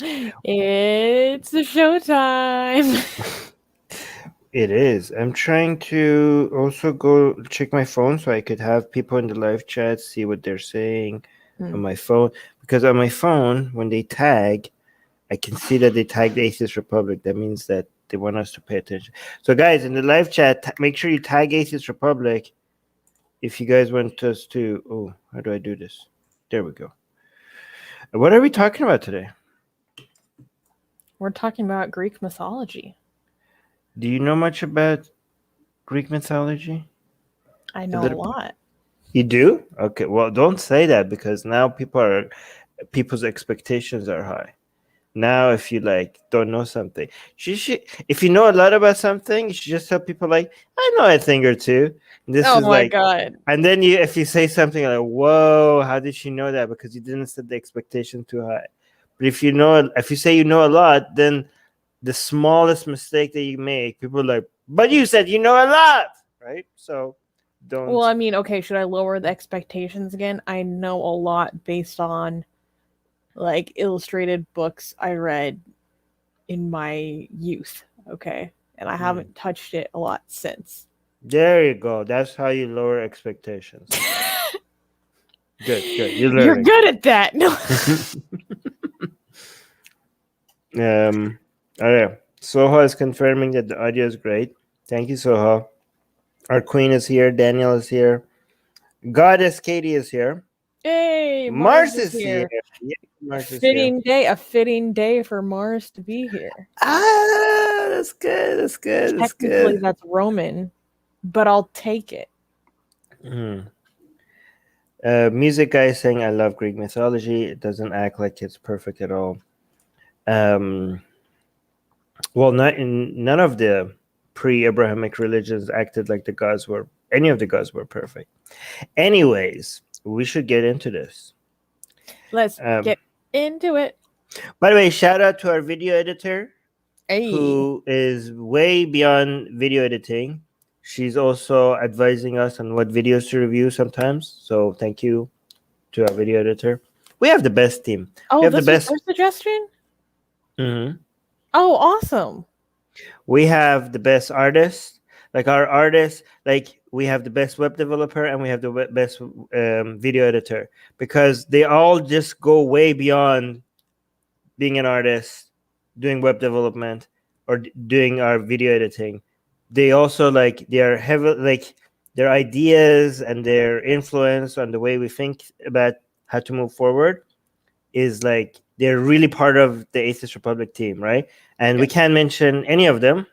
It's the showtime. It is. I'm trying to also go check my phone so I could have people in the live chat see what they're saying on my phone. Because on my phone, when they tag, I can see that they tagged Atheist Republic. That means that they want us to pay attention. So, guys, in the live chat, make sure you tag Atheist Republic if you guys want us to. Oh, how do I do this? There we go. What are we talking about today? We're talking about Greek mythology. Do you know much about Greek mythology? I know a lot. You do? Okay. Well, don't say that because now people's expectations are high. Now, if you don't know something, if you know a lot about something, you should just tell people I know a thing or two. This Oh is my god! And then if you say something like, "Whoa, how did she know that?" Because you didn't set the expectation too high. But if you say you know a lot, then the smallest mistake that you make, people are like, "But you said you know a lot, right?" So don't. Well, I mean, okay, should I lower the expectations again? I know a lot based on illustrated books I read in my youth, okay? And I haven't touched it a lot since. There you go. That's how you lower expectations. Good. You're good at that. No. Okay. Soha is confirming that the audio is great. Thank you, Soha. Our queen is here. Daniel is here. Goddess Katie is here. Hey, Mars is here. Yeah, Mars is here. A fitting day for Mars to be here. That's good. Technically, that's Roman, but I'll take it. Music guy is saying, "I love Greek mythology. It doesn't act like it's perfect at all." Well, none of the pre-Abrahamic religions acted like any of the gods were perfect. Anyways, we should get into this. Let's get into it. By the way, shout out to our video editor, who is way beyond video editing. She's also advising us on what videos to review sometimes. So thank you to our video editor. We have the best team. Oh, we have this the best was her suggestion? Mm-hmm. Oh, awesome. We have the best artists. Our artists, we have the best web developer and we have the best video editor, because they all just go way beyond being an artist, doing web development, or doing our video editing. They also they are heavy, their ideas and their influence on the way we think about how to move forward is they're really part of the Atheist Republic team, right? And we can't mention any of them,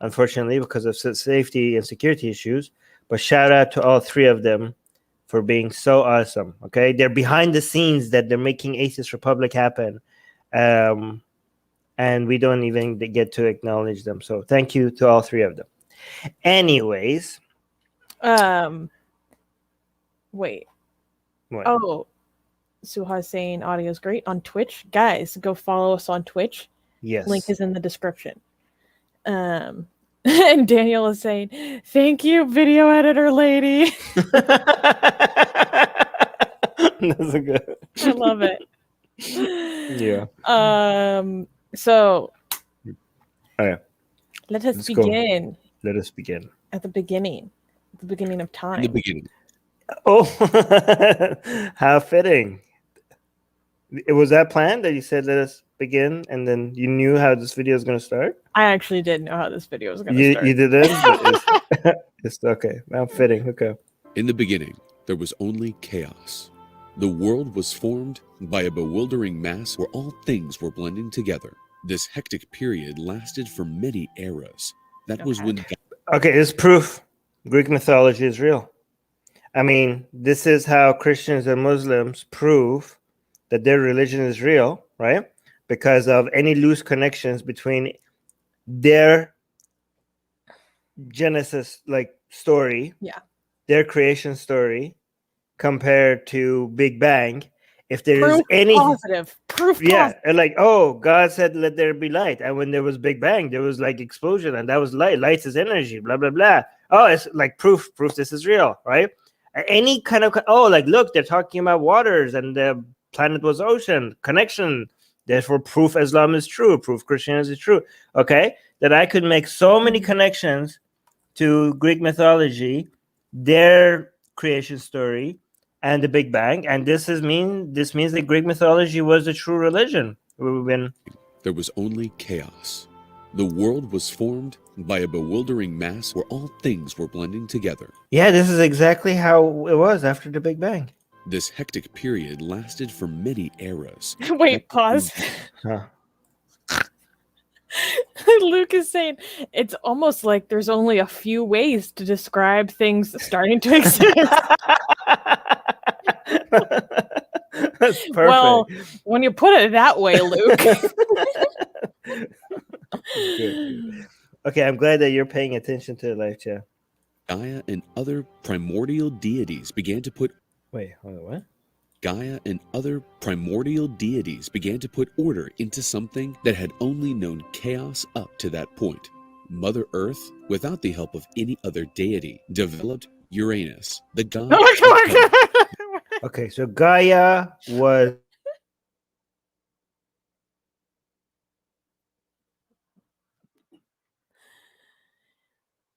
unfortunately, because of safety and security issues. But shout out to all three of them for being so awesome. Okay, they're behind the scenes that they're making Atheist Republic happen, and we don't even get to acknowledge them. So thank you to all three of them. Anyways, wait. What? Oh, Suha's saying audio is great on Twitch. Guys, go follow us on Twitch. Yes. Link is in the description. And Daniel is saying, "Thank you, video editor lady." That's good. I love it. Yeah. So, right. Let's begin. Let us begin. At the beginning of time. The beginning. Oh, how fitting. It was that planned that you said let us begin, and then you knew how this video is going to start? I actually didn't know how this video was going to start. You didn't? It's okay. Now fitting. Okay. In the beginning, there was only chaos. The world was formed by a bewildering mass where all things were blending together. This hectic period lasted for many eras. That was when... Okay, it's proof Greek mythology is real. I mean, this is how Christians and Muslims prove that their religion is real, right? Because of any loose connections between their Genesis story, their creation story, compared to Big Bang. If there is any positive proof, God said let there be light, and when there was Big Bang, there was explosion, and that was light. Light is energy, blah blah blah. Oh, it's proof this is real, right? Any kind of look, they're talking about waters, and the planet was ocean connection. Therefore, proof Islam is true, proof Christianity is true. Okay, that I could make so many connections to Greek mythology, their creation story, and the Big Bang, and this means that Greek mythology was the true religion. There was only chaos. The world was formed by a bewildering mass where all things were blending together. Yeah, this is exactly how it was after the Big Bang. This hectic period lasted for many eras. Wait, pause. Huh. Luke is saying it's almost like there's only a few ways to describe things starting to exist. That's perfect. Well, when you put it that way, Luke. Good. Okay, I'm glad that you're paying attention to the live chat. Gaia and other primordial deities began to put Wait, hold on, what? Gaia and other primordial deities began to put order into something that had only known chaos up to that point. Mother Earth, without the help of any other deity, developed Uranus, the god. Okay, so Gaia was.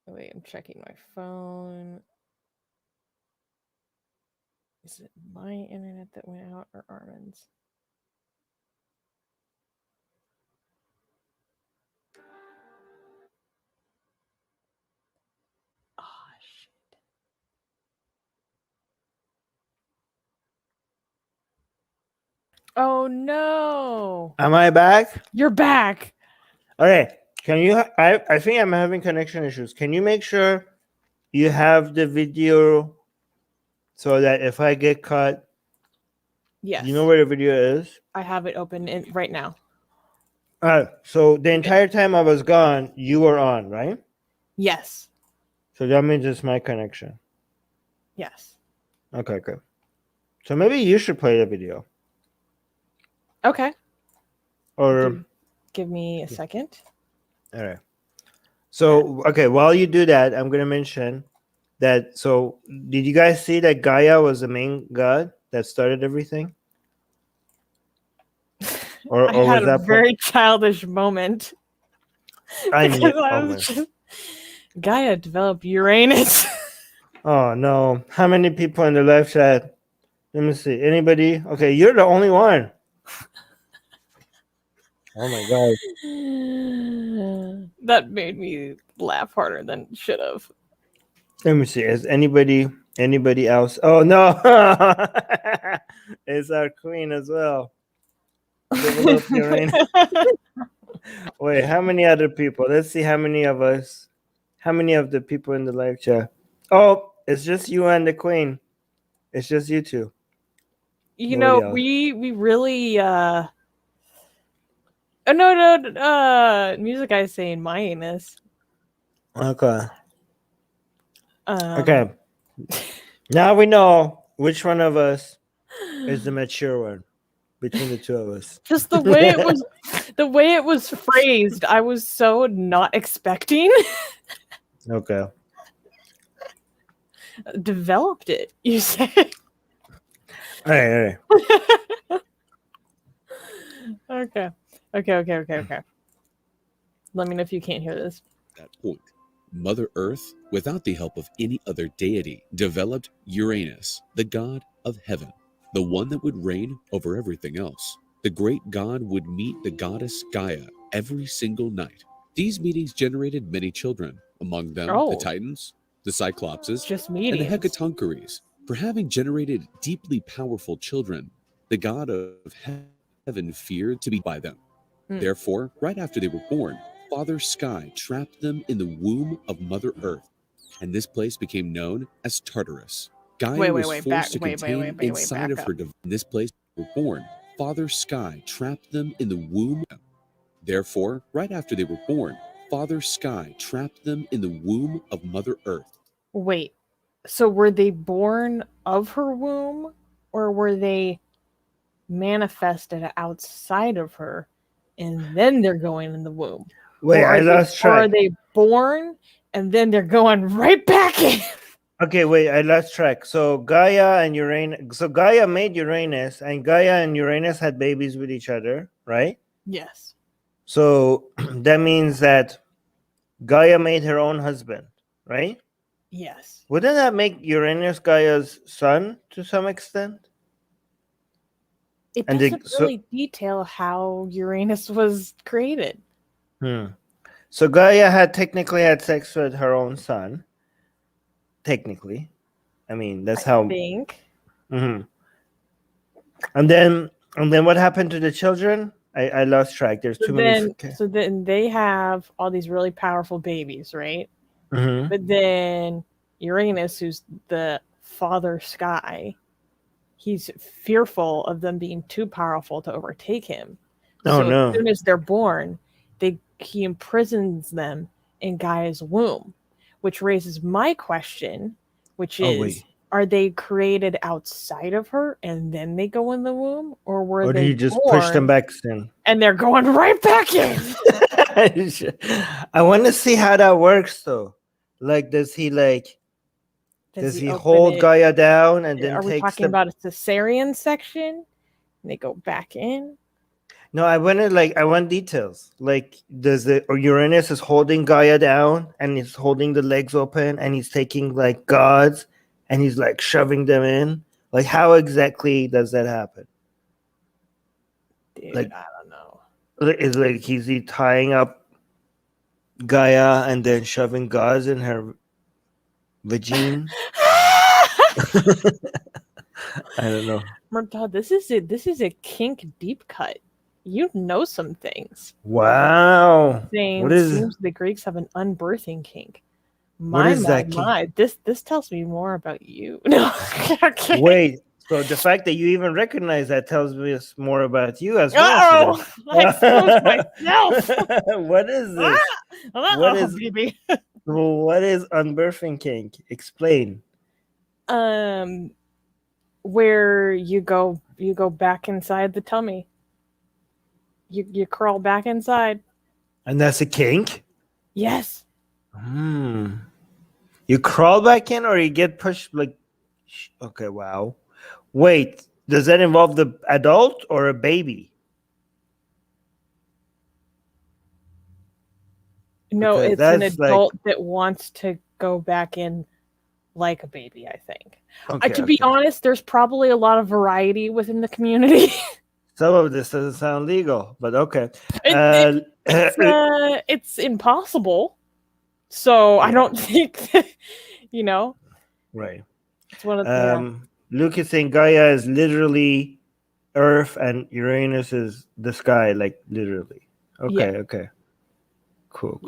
Wait, I'm checking my phone. Is it my internet that went out or Armin's? Oh, shit. Oh, no. Am I back? You're back. Okay, can you? I think I'm having connection issues. Can you make sure you have the video so that if I get cut, Yes. you know where the video is? I have it open right now. All right. So the entire time I was gone, you were on, right? Yes. So that means it's my connection. Yes. Okay, good. So maybe you should play the video. Okay. Or give me a second. all right. So okay, while you do that, I'm gonna mention that. So did you guys see that Gaia was the main god that started everything? Or I had was a that very childish moment. I Because knew. I was just, Gaia developed Uranus. Oh no! How many people in the live chat? Let me see. Anybody? Okay, you're the only one. Oh my god! That made me laugh harder than it should have. Let me see. Is anybody else? Oh no! It's our queen as well. Develop Uranus. Wait, how many other people? Let's see how many of us. How many of the people in the live chat? Oh, it's just you and the queen. It's just you two. You Nobody know, else. we really oh no, music guy's saying minus. Okay. Okay. Now we know which one of us is the mature one between the two of us. Just the way it was phrased, I was so not expecting. Okay. Developed it, you say? All right. Okay. Let me know if you can't hear this. At that point, Mother Earth, without the help of any other deity, developed Uranus, the god of heaven, the one that would reign over everything else. The great god would meet the goddess Gaia every single night. These meetings generated many children, among them the Titans, the Cyclopses, Just and meetings. the Hecatoncheires. For having generated deeply powerful children, the god of heaven feared to be by them. Therefore, right after they were born, Father Sky trapped them in the womb of Mother Earth, and this place became known as Tartarus. Gaia was forced to contain inside of her. In this place they were born. Father Sky trapped them in the womb. Therefore, right after they were born, Father Sky trapped them in the womb of Mother Earth. Wait, so were they born of her womb, or were they manifested outside of her, and then they're going in the womb? Wait, I lost track. Or are they born and then they're going right back in? Okay, wait, I lost track. So Gaia and Uranus. So Gaia made Uranus, and Gaia and Uranus had babies with each other. right? Yes. So that means that Gaia made her own husband, right? Yes. Wouldn't that make Uranus Gaia's son to some extent? It And doesn't so, really detail how Uranus was created. so Gaia had technically had sex with her own son. Technically, I mean that's I how. think. Mhm. And then what happened to the children? I lost track. There's too many. So then they have all these really powerful babies, right? Mhm. But then Uranus, who's the father sky, he's fearful of them being too powerful to overtake him. Oh So no! as soon as they're born, he imprisons them in Gaia's womb, which raises my question, which Oh is, wait. are they created outside of her and then they go in the womb, or were Or do they you just push them born back in? and they're going right back in? I want to see how that works though. Like, does he does he open hold it? Gaia down and then Are we takes talking them? about a cesarean section? And they go back in. No, I want details. Like, does the or Uranus is holding Gaia down and he's holding the legs open and he's taking like gods and he's like shoving them in? Like, how exactly does that happen? Dude, Like, I don't know. is he tying up Gaia and then shoving gods in her vagine? I don't know. Murtaugh, this is a kink deep cut. You know some things. Wow. Saying What is seems the Greeks have an unbirthing kink. what is that kink? My. This tells me more about you. No. Okay. Wait, so the fact that you even recognize that tells me more about you as well. Oh, I exposed myself. What is this? What is baby? what is unbirthing kink? Explain. Where you go back inside the tummy. You crawl back inside. And that's a kink? Yes. You crawl back in or you get pushed like okay, wow. Wait, does that involve the adult or a baby? No, Because it's an that's adult that wants to go back in like a baby, I think. To be honest, there's probably a lot of variety within the community. Some of this doesn't sound legal, but okay. It's impossible. So I don't think that, right. It's one of Luke is saying Gaia is literally Earth and Uranus is the sky, like literally. Okay, okay. Cool.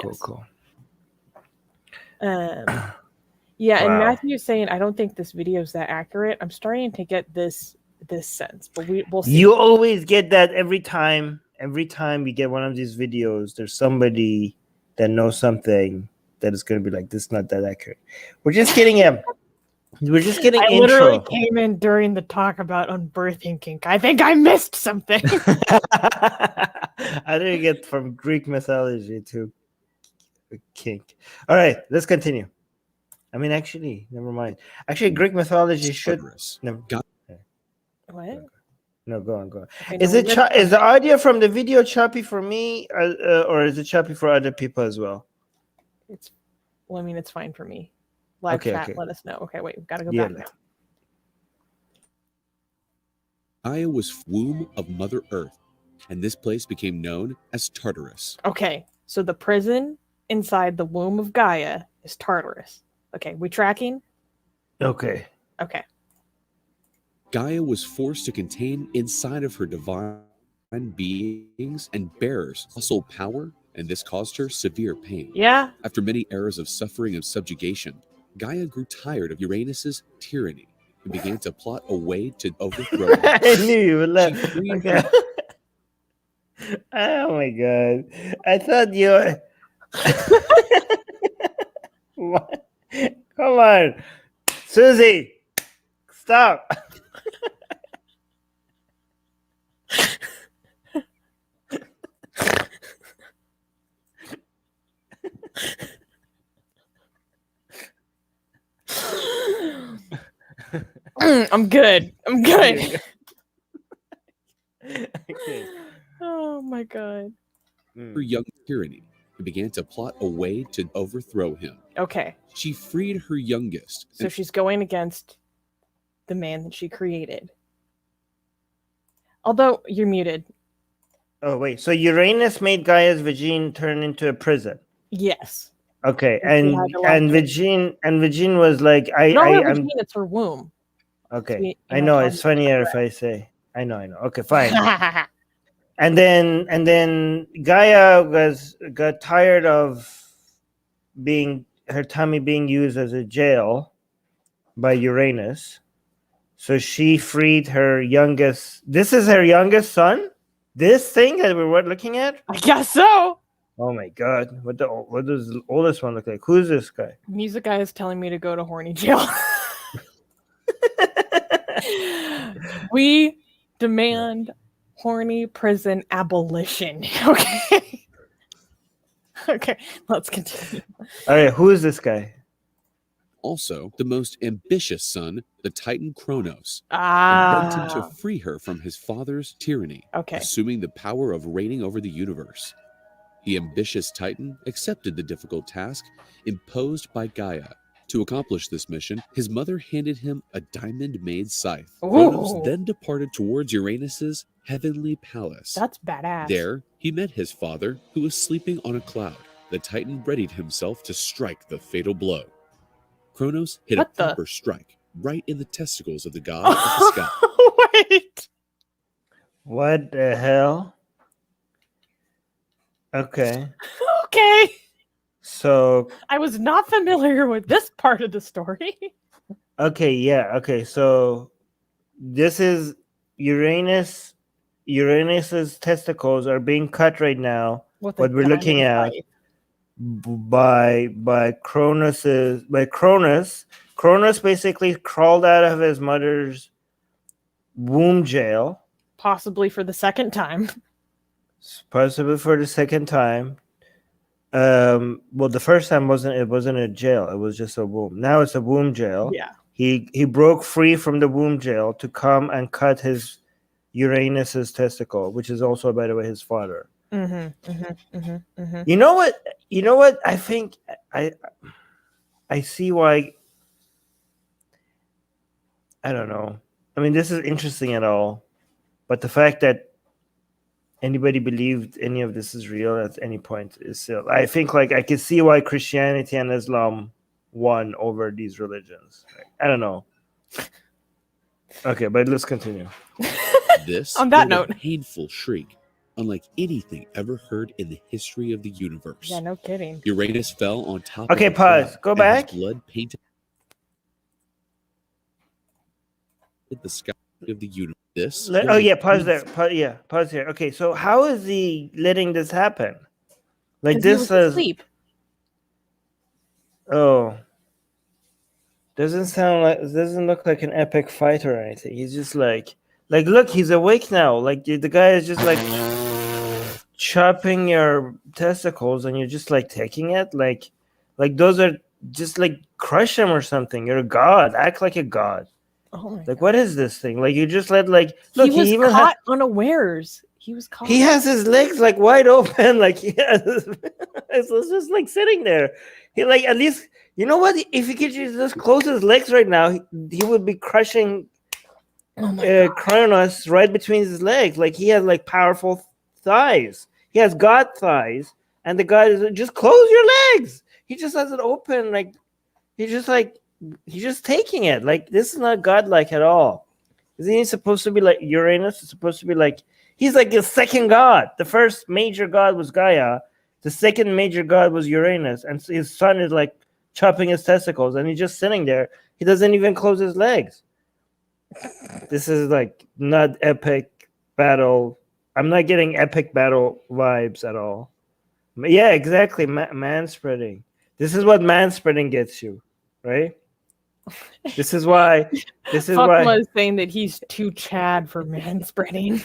Yeah, and Matthew's saying I don't think this video is that accurate. I'm starting to get this sense, but we'll see. You always get that every time you get one of these videos, there's somebody that knows something that is going to be like, this is not that accurate. We're just getting intro. Literally came in during the talk about unbirthing kink. I think I missed something. I didn't get from Greek mythology to kink. All right, let's continue. I mean, actually, never mind. Actually, Greek mythology should. What? No, go on. Okay, is is the audio from the video choppy for me, or is it choppy for other people as well? It's fine for me. Live chat, let us know. Okay, wait, we've got to go back now. Gaia was womb of Mother Earth, and this place became known as Tartarus. Okay, so the prison inside the womb of Gaia is Tartarus. Okay, we tracking? Okay. Gaia was forced to contain inside of her divine beings and bearers hustle power, and this caused her severe pain. Yeah. After many eras of suffering and subjugation, Gaia grew tired of Uranus's tyranny and began to plot a way to overthrow him. I knew you would laugh. Okay. Oh my god! I thought you were. What? Come on, Susie, stop. I'm good. Okay. my god. her young tyranny and began to plot a way to overthrow him. Okay. She freed her youngest. So she's going against the man that she created. Although you're muted. Oh wait, so Uranus made Gaia's vagine turn into a prison. Yes. Okay, And Vagine was like, Not her vagina, it's her womb. Okay, I know it's funnier if I say. I know. Okay, fine. and then Gaia got tired of her tummy being used as a jail by Uranus, so she freed her youngest. This is her youngest son. This thing that we're looking at. I guess so. Oh my god! What does the oldest one look like? Who's this guy? Music guy is telling me to go to horny jail. We demand horny prison abolition. Okay. Okay, let's continue. All right, who is this guy? Also, the most ambitious son, the Titan Cronus, begged him to free her from his father's tyranny, assuming the power of reigning over the universe. The ambitious Titan accepted the difficult task imposed by Gaia. To accomplish this mission, his mother handed him a diamond-made scythe. Cronus then departed towards Uranus's heavenly palace. That's badass. There, he met his father, who was sleeping on a cloud. The Titan readied himself to strike the fatal blow. Cronus hit a proper strike right in the testicles of the god of the sky. Wait. What the hell? Okay. Okay. So I was not familiar with this part of the story. Okay, yeah. Okay, so this is Uranus. Uranus's testicles are being cut right now. What we're looking at by Cronus. Cronus basically crawled out of his mother's womb jail, possibly for the second time. Well, the first time it wasn't a jail, it was just a womb. Now it's a womb jail. Yeah. He broke free from the womb jail to come and cut his Uranus's testicle, which is also, by the way, his father. You know what? I think I see why. I don't know. I mean, this is interesting at all, but the fact that anybody believed any of this is real at any point is still. I think I can see why Christianity and Islam won over these religions. I don't know. Okay, but let's continue. This on that note, a painful shriek, unlike anything ever heard in the history of the universe. Yeah, no kidding. Uranus fell on top. Okay, of pause. Go back. Blood painted the sky of the universe. Pause there. Pause here. Okay, so how is he letting this happen? Like this is asleep. Oh, doesn't look like an epic fight or anything. He's just like look, he's awake now. Like the guy is just like chopping your testicles, and you're just like taking it. Like those are just like crush them or something. You're a god. Act like a god. Oh my God. What is this thing? Like you just let look. He was caught unawares. He was caught. He has his legs like wide open. Like he has. It's just like sitting there. He at least. You know what? If he could just close his legs right now, he would be crushing Cronus right between his legs. Like he has powerful thighs. He has god thighs, and the guy is just close your legs. He just has it open. He's just taking it. This is not godlike at all. Isn't he supposed to be like Uranus? It's supposed to be he's like the second god. The first major god was Gaia. The second major god was Uranus, and his son is chopping his testicles, and he's just sitting there. He doesn't even close his legs. This is not epic battle. I'm not getting epic battle vibes at all. Yeah, exactly. Manspreading. This is what manspreading gets you, right? This is why. Fatma is saying that he's too Chad for manspreading.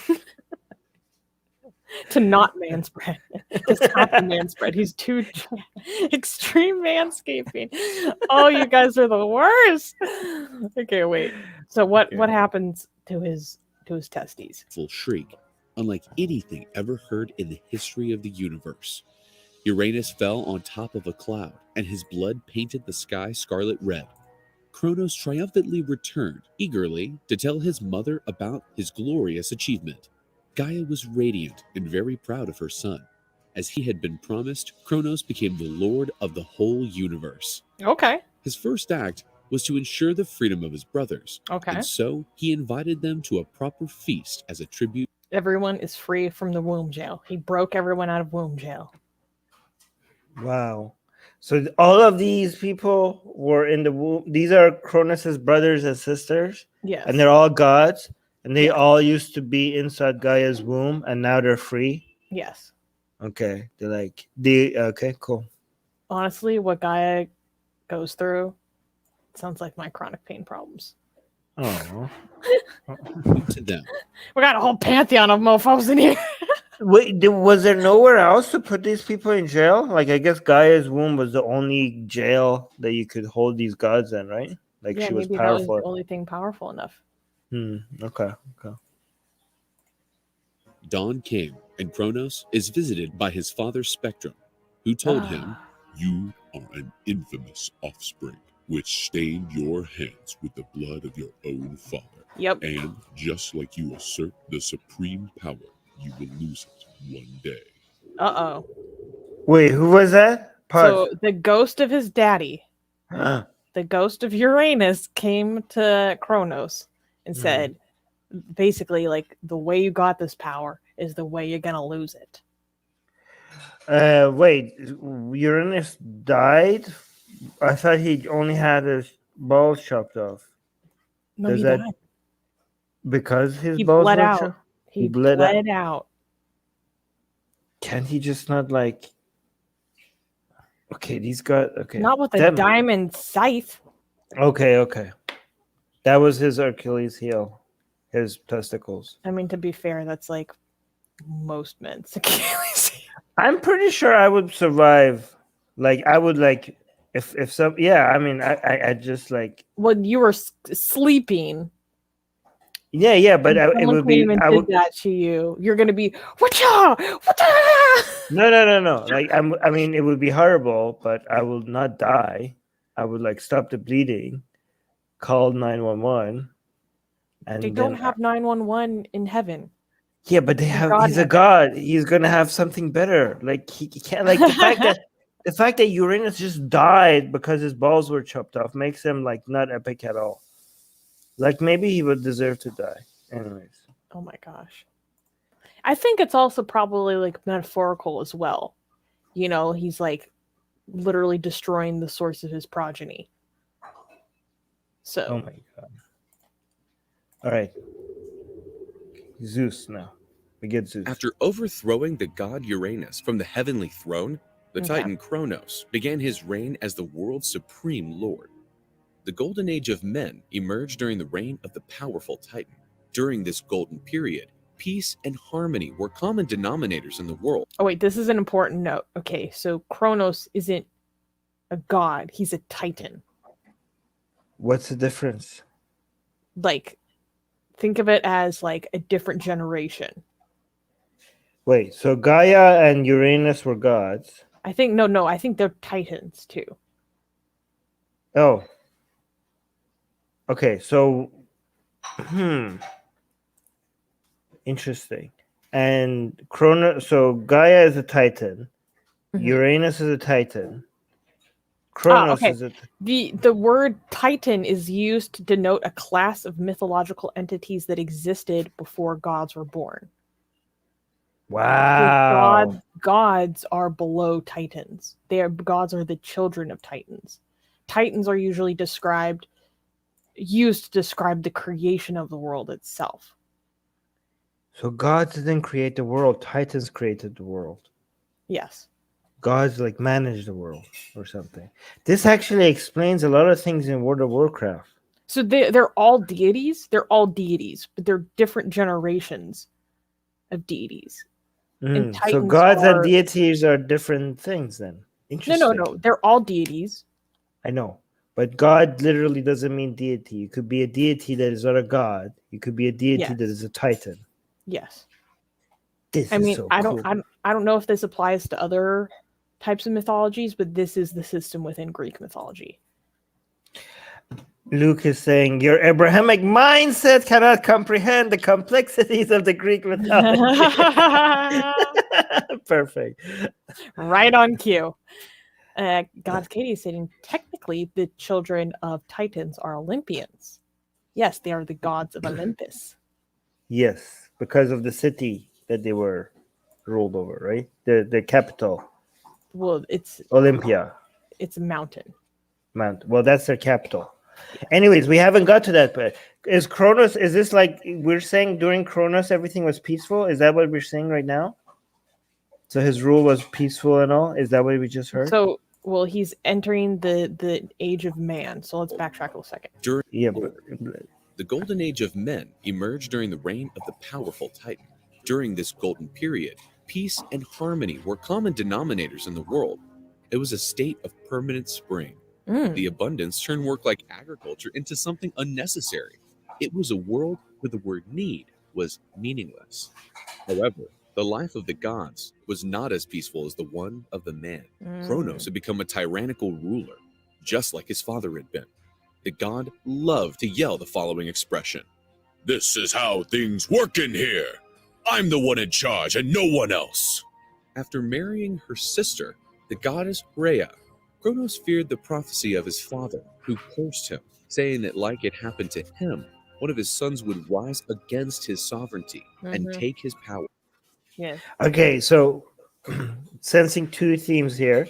To not manspread. Just have to manspread. He's too extreme manscaping. Oh, you guys are the worst. Okay, wait. So what happens to his testes? Full shriek, unlike anything ever heard in the history of the universe. Uranus fell on top of a cloud, and his blood painted the sky scarlet red. Cronus triumphantly returned, eagerly, to tell his mother about his glorious achievement. Gaia was radiant and very proud of her son. As he had been promised, Cronus became the lord of the whole universe. Okay. His first act was to ensure the freedom of his brothers, Okay. and so he invited them to a proper feast as a tribute. Everyone is free from the womb jail. He broke everyone out of womb jail. Wow. So all of these people were in the womb. These are Cronus's brothers and sisters, Yes. and they're all gods, and they Yes. all used to be inside Gaia's womb, and now they're free. Yes. Okay, they're like okay, cool. Honestly, what Gaia goes through sounds like my chronic pain problems. Oh, to them. We got a whole pantheon of mofos in here. wait, was there nowhere else to put these people in jail? Like, I guess Gaia's womb was the only jail that you could hold these gods in, right? Like, Yeah, she was maybe that was powerful. the only thing powerful enough. Okay. Dawn came, and Cronus is visited by his father Spectrum, who told him, "You are an infamous offspring, which stained your hands with the blood of your own father. Yep. And just like you assert the supreme power, you will lose it one day." Uh-oh. Wait, who was that? So the ghost of his daddy, the ghost of Uranus, came to Cronus and said, basically, like, the way you got this power is the way you're gonna lose it. Wait, Uranus died? I thought he only had his balls chopped off. No, Does he that- died. Because his He balls bled were out. chopped? He bled bled out. Can he just not like? Okay, these guys. Okay, Not with a Them- diamond scythe. Okay. That was his Achilles heel, his testicles. I mean, to be fair, that's like most men's Achilles heel. I'm pretty sure I would survive. Like, I would like if some. Yeah, I mean, I just like. When you were sleeping, Yeah, but and it someone would be. came and I did would. that to you, you're gonna be whatcha. No. Like, I mean, it would be horrible, but I will not die. I would like stop the bleeding, call 911, and They don't have 911 in heaven. Yeah, but they have. God He's a heaven. god. He's gonna have something better. Like, he can't. Like, the fact that Uranus just died because his balls were chopped off makes him like not epic at all. Like, maybe he would deserve to die. Anyways. Oh my gosh. I think it's also probably like metaphorical as well. You know, he's like literally destroying the source of his progeny. So, Oh my god. All right. Zeus now. We get Zeus. After overthrowing the god Uranus from the heavenly throne, the Okay. Titan Cronus began his reign as the world's supreme lord. The golden age of men emerged during the reign of the powerful Titan. During this golden period, peace and harmony were common denominators in the world. oh wait, this is an important note. Okay, so Cronus isn't a god, he's a titan. What's the difference? Like, think of it as like a different generation. Wait, so Gaia and Uranus were gods. I think no, I think they're titans too. Oh. Okay, so interesting. And so Gaia is a Titan, Mhm. Uranus is a Titan, Cronus okay. is a The word titan is used to denote a class of mythological entities that existed before gods were born. wow. Gods are below titans. Gods are the children of titans. Titans are usually used to describe the creation of the world itself. So gods didn't create the world, Titans created the world. Yes. Gods like manage the world or something. This actually explains a lot of things in World of Warcraft. So they're all deities. They're all deities, but they're different generations of deities. And So Titans gods are- and deities are different things then. Interesting. No. They're all deities. I know. But God literally doesn't mean deity. You could be a deity that is not a god. You could be a deity Yes. that is a Titan. Yes. This I is mean, so I cool. don't know if this applies to other types of mythologies, but this is the system within Greek mythology. Luke is saying your Abrahamic mindset cannot comprehend the complexities of the Greek mythology. Perfect. Right on cue. God's Katie is saying technically the children of Titans are Olympians. Yes, they are the gods of Olympus. Yes, because of the city that they were ruled over, right? The capital, Well, it's Olympia. a mountain. Mount. Well, that's their capital. Anyways, we haven't got to that, but is Cronus, is this like we're saying during Cronus everything was peaceful? Is that what we're saying right now? So his rule was peaceful and all? Is that what we just heard? So, well, he's entering the age of man. So let's backtrack a second. Yeah, but The golden age of men emerged during the reign of the powerful Titan. During this golden period, peace and harmony were common denominators in the world. It was a state of permanent spring. The abundance turned work like agriculture into something unnecessary. It was a world where the word need was meaningless. However, the life of the gods was not as peaceful as the one of the man. Cronus had become a tyrannical ruler, just like his father had been. The god loved to yell the following expression: "This is how things work in here. I'm the one in charge and no one else." After marrying her sister, the goddess Rhea, Cronus feared the prophecy of his father, who cursed him, saying that like it happened to him, one of his sons would rise against his sovereignty and take his power. Yes. okay, so sensing two themes here.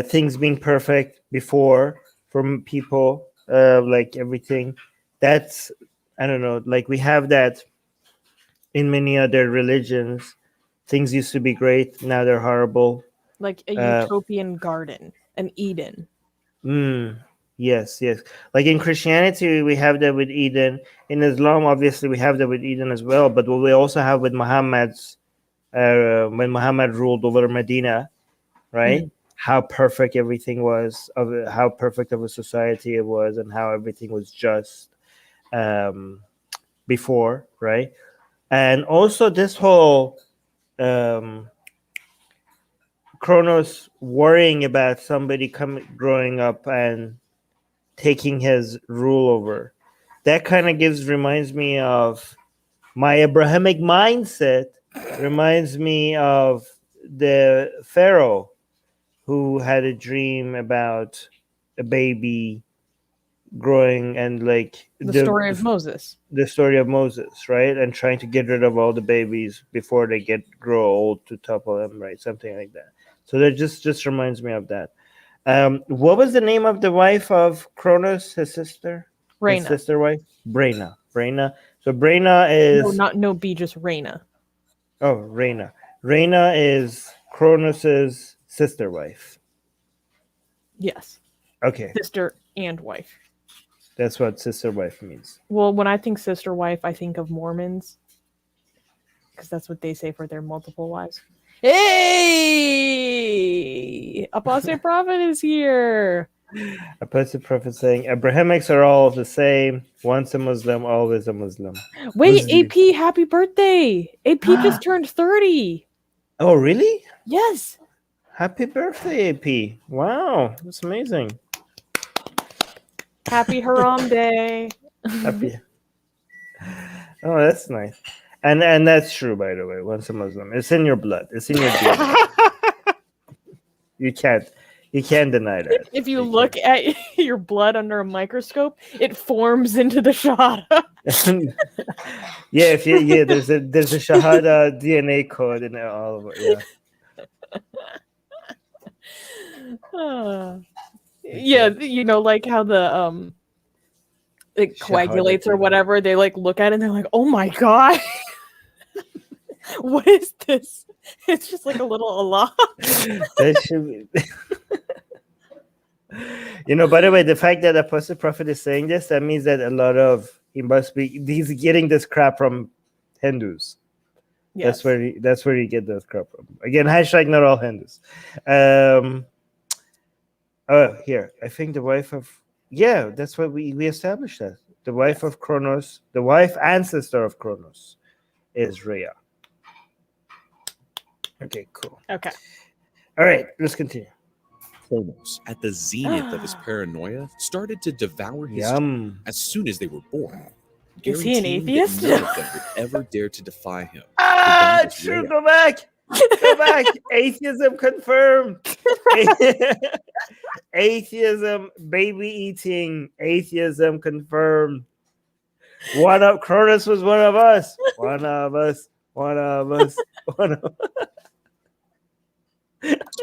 Things being perfect before from people, like everything. That's, I don't know, like we have that in many other religions. Things used to be great, now they're horrible. Like a utopian garden, an Eden. Yes. Like in Christianity, we have that with Eden. In Islam, obviously, we have that with Eden as well. But what we also have with Muhammad's, when Muhammad ruled over Medina, right? How perfect everything was, of how perfect of a society it was, and how everything was just before, right? And also this whole Cronus worrying about somebody growing up and taking his rule over. That kind of reminds me of my Abrahamic mindset. Reminds me of the Pharaoh who had a dream about a baby growing, and like The story of Moses. The story of Moses, right? And trying to get rid of all the babies before they grow old to topple them, right? Something like that. So that just reminds me of that. What was the name of the wife of Cronus, his sister? Rhea. His sister wife? Brena. So Brena is B, just Rhea. Oh, Rhea. Rhea is Cronus's sister wife. Yes. Okay. Sister and wife. That's what sister wife means. Well, when I think sister wife, I think of Mormons, because that's what they say for their multiple wives. Hey! Apostate Prophet is here! Apostate Prophet saying, Abrahamics are all the same. Once a Muslim, always a Muslim. Wait, AP, happy birthday! AP just turned 30. Oh, really? Yes. Happy birthday, AP. Wow, that's amazing. Happy Haram Day. Happy. Oh, that's nice. And that's true, by the way. Once a Muslim, it's in your blood. It's in your DNA. You can't deny that. If you look at your blood under a microscope, it forms into the Shahada. There's a Shahada DNA code in all of it. Yeah. You know, like how the it coagulates or whatever. They like look at it and they're like, "Oh my god, what is this?" It's just like a little Allah. That should be. By the way, the fact that Apostle Prophet is saying this, that means that he's getting this crap from Hindus. Yes. That's where he get this crap from. Again, hashtag not all Hindus. Here, I think the wife of that's what we established that. The wife of Cronus, the wife and sister of Cronus is Rhea. Okay, cool. Okay. All right, let's continue. Cronus, at the zenith of his paranoia, started to devour his Yum. as soon as they were born, Is he an guaranteeing atheist? that none of them would ever dare to defy him. Ah, The god is true. Rhea. Go back. Go back. Atheism confirmed. Atheism, baby eating. Atheism confirmed. One of Cronus was one of us. One of us. One of us. One of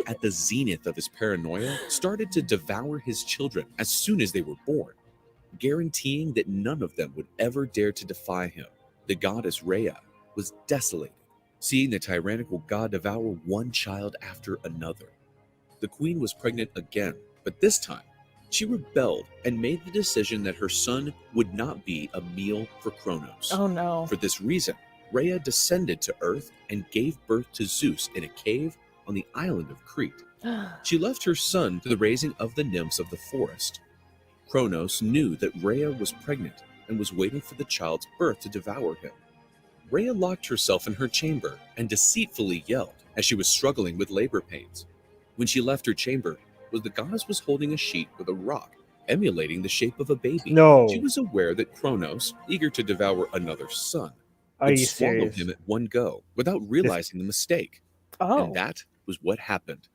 At the zenith of his paranoia, started to devour his children as soon as they were born, guaranteeing that none of them would ever dare to defy him. The goddess Rhea was desolated, seeing the tyrannical god devour one child after another. The queen was pregnant again, but this time, she rebelled and made the decision that her son would not be a meal for Cronus. Oh no. For this reason, Rhea descended to earth and gave birth to Zeus in a cave on the island of Crete. She left her son to the raising of the nymphs of the forest. Cronus knew that Rhea was pregnant and was waiting for the child's birth to devour him. Rhea locked herself in her chamber and deceitfully yelled as she was struggling with labor pains. When she left her chamber, the goddess was holding a sheet with a rock, emulating the shape of a baby. No. She was aware that Cronus, eager to devour another son, Are would you swallow serious? him at one go without realizing the mistake. Oh. And that was what happened.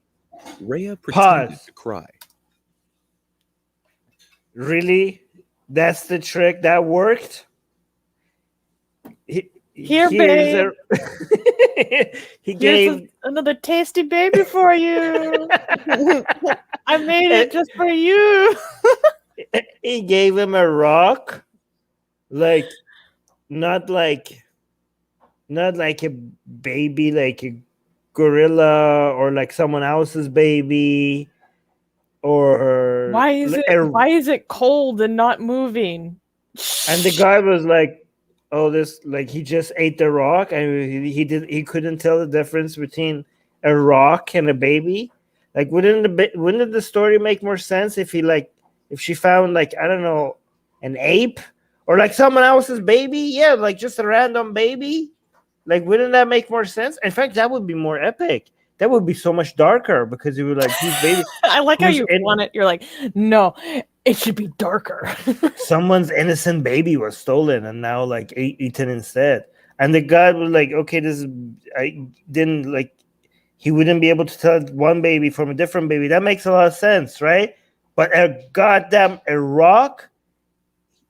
Rhea pretended Pause. to cry. Really? That's the trick that worked? Here, babe. He Here's gave another tasty baby for you. I made it just for you. he gave him a rock, like not like a baby, like a gorilla or like someone else's baby, or Why is it cold and not moving? And the guy was like, "Oh, this like he just ate the rock, and he couldn't tell the difference between a rock and a baby." Like, wouldn't the story make more sense if she found, like, I don't know, an ape or like someone else's baby? Yeah, like just a random baby. Like, wouldn't that make more sense? In fact, that would be more epic. That would be so much darker because you were like, whose baby? I like how you want it. You're like, no, it should be darker. Someone's innocent baby was stolen and now like eaten instead. And the guy was like, okay, I didn't like. He wouldn't be able to tell one baby from a different baby. That makes a lot of sense, right? But a rock,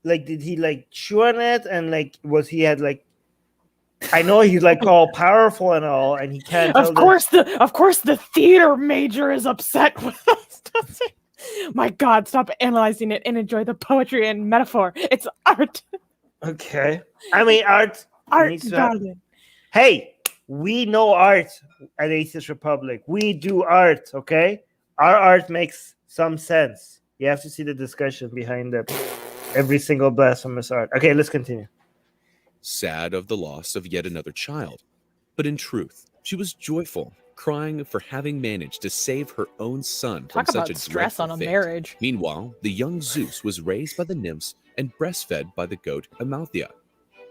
like, did he like chew on it? And like, I know he's like all powerful and all, and he can't. Of course the theater major is upset with us. My God, stop analyzing it and enjoy the poetry and metaphor. It's art. Okay, I mean art. Darling. Hey. We know art at Atheist Republic. We do art, okay? Our art makes some sense. You have to see the discussion behind every single blasphemous art. Okay, let's continue. Sad of the loss of yet another child. But in truth, she was joyful, crying for having managed to save her own son from Talk such about a stress dreadful on a fate. marriage. Meanwhile, the young Zeus was raised by the nymphs and breastfed by the goat Amalthea.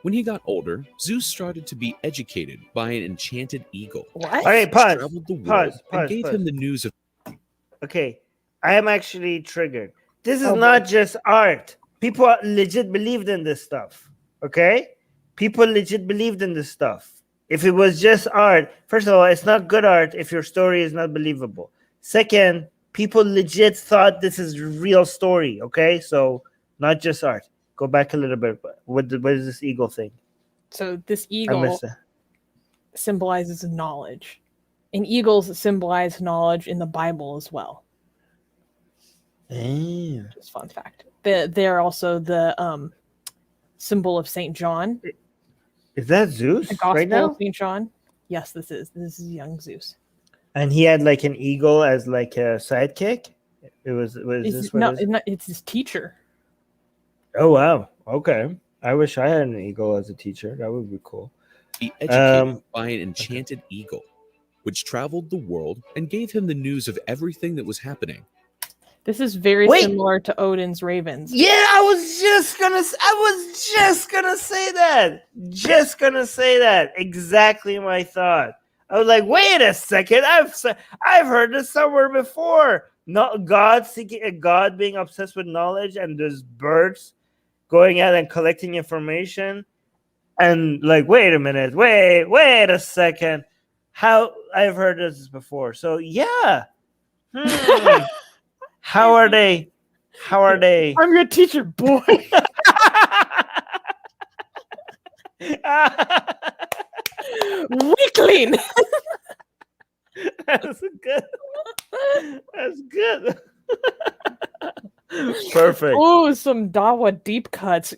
When he got older, Zeus started to be educated by an enchanted eagle. What? All right, pause. Traveled the world and gave him the news of. Okay, I am actually triggered. This is not just art. People legit believed in this stuff. Okay? People legit believed in this stuff. If it was just art, first of all, it's not good art if your story is not believable. Second, people legit thought this is real story. Okay? So, not just art. Go back a little bit. What is this eagle thing? So this eagle symbolizes knowledge. And eagles symbolize knowledge in the Bible as well. Just fun fact. They're also the symbol of St. John. Is that Zeus the Gospel right now? of St. John. Yes, this is young Zeus. And he had like an eagle as like a sidekick? It's his teacher. Oh, wow. Okay. I wish I had an eagle as a teacher. That would be cool. Be educated by an enchanted eagle, which traveled the world and gave him the news of everything that was happening. This is very similar to Odin's ravens. Yeah, I was just gonna say that. Exactly my thought. I was like, wait a second, I've heard this somewhere before. Not God being obsessed with knowledge, and there's birds going out and collecting information. And like, wait a minute, wait a second. How I've heard this before. So yeah. How are they? I'm your teacher, boy. Weakling. That's good. That's good. Perfect. Oh, some Dawa deep cuts.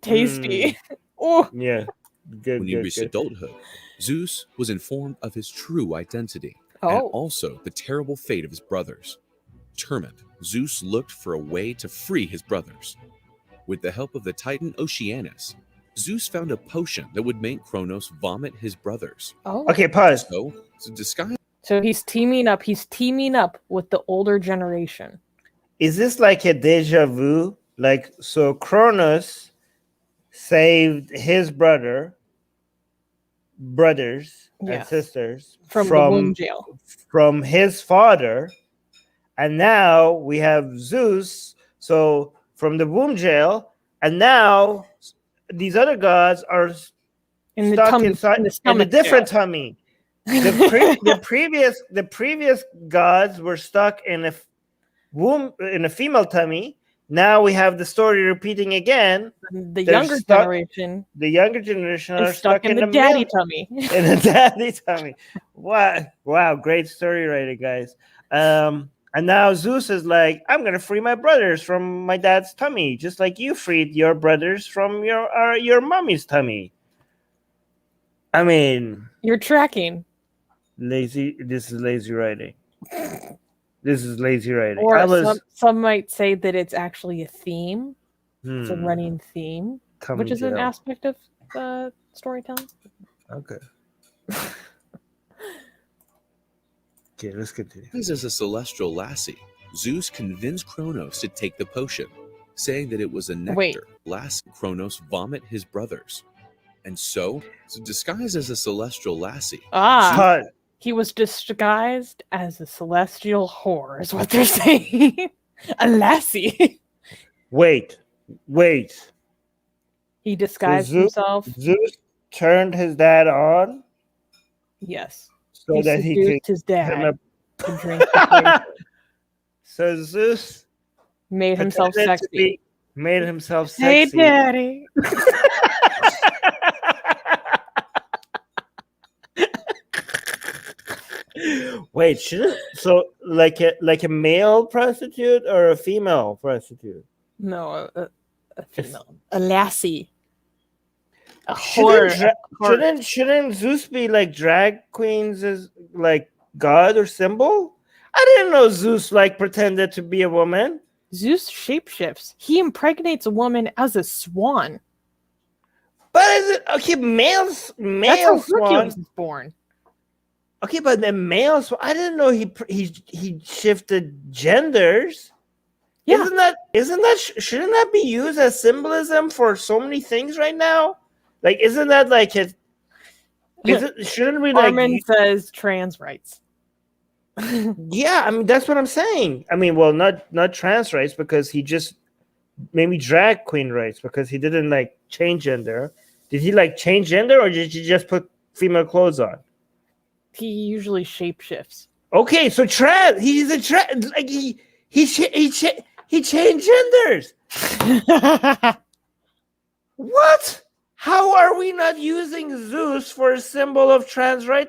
Tasty. Oh, Yeah. Good. When he reached adulthood, Zeus was informed of his true identity and oh. also the terrible fate of his brothers. Determined, Zeus looked for a way to free his brothers. With the help of the Titan Oceanus, Zeus found a potion that would make Cronus vomit his brothers. Oh. Okay, pause. So, to disguise So he's teaming up. He's teaming up with the older generation. Is this like a deja vu? Like, so Cronus saved his brothers and Yes. sisters From the womb jail. from his father, and now we have Zeus, so from the womb jail, and now these other gods are In the stuck tummy, inside in the in a stomach different jail. tummy. The previous gods were stuck in a womb, in a female tummy. Now we have the story repeating again. The They're younger stuck- generation The younger generation are is stuck in the daddy tummy. in the daddy tummy. Wow, great story writing, guys. And now Zeus is like, I'm gonna free my brothers from my dad's tummy, just like you freed your brothers from your mommy's tummy. I mean, You're tracking. lazy. This is lazy writing. This is lazy writing. Or some might say that it's actually a theme. It's a Hmm, running theme, tummy which is an jail. aspect of storytelling. Okay. Okay, let's continue. as a celestial lassie, Zeus convinced Cronus to take the potion, saying that it was a nectar. Wait. Last, Cronus vomit his brothers. And so disguised as a celestial lassie, Cut. He was disguised as a celestial whore, is what they're saying. A lassie. Wait. He disguised Zeus- himself. Zeus turned his dad on Yes. so He that he could seduced his him dad up. to drink the poison. So Zeus Made himself pretended to sexy. made himself Hey, sexy. daddy. Wait, like a male prostitute or a female prostitute? No, a female. A lassie. A Shouldn't, whore. shouldn't Zeus be like drag queens as like god or symbol? I didn't know Zeus like pretended to be a woman. Zeus shapeshifts. He impregnates a woman as a swan. But is it okay? Male That's how swan. Hercules is born. Okay, but the male swan. I didn't know he shifted genders. Yeah. Shouldn't that be used as symbolism for so many things right now? Like, isn't that like it? Shouldn't we like? Armin says trans rights. Yeah, I mean that's what I'm saying. I mean, well, not trans rights because he just maybe drag queen rights because he didn't like change gender. Did he like change gender or did he just put female clothes on? He usually shapeshifts. Okay, so trans. He's a trans. Like he changed genders. What? How are we not using Zeus for a symbol of trans right?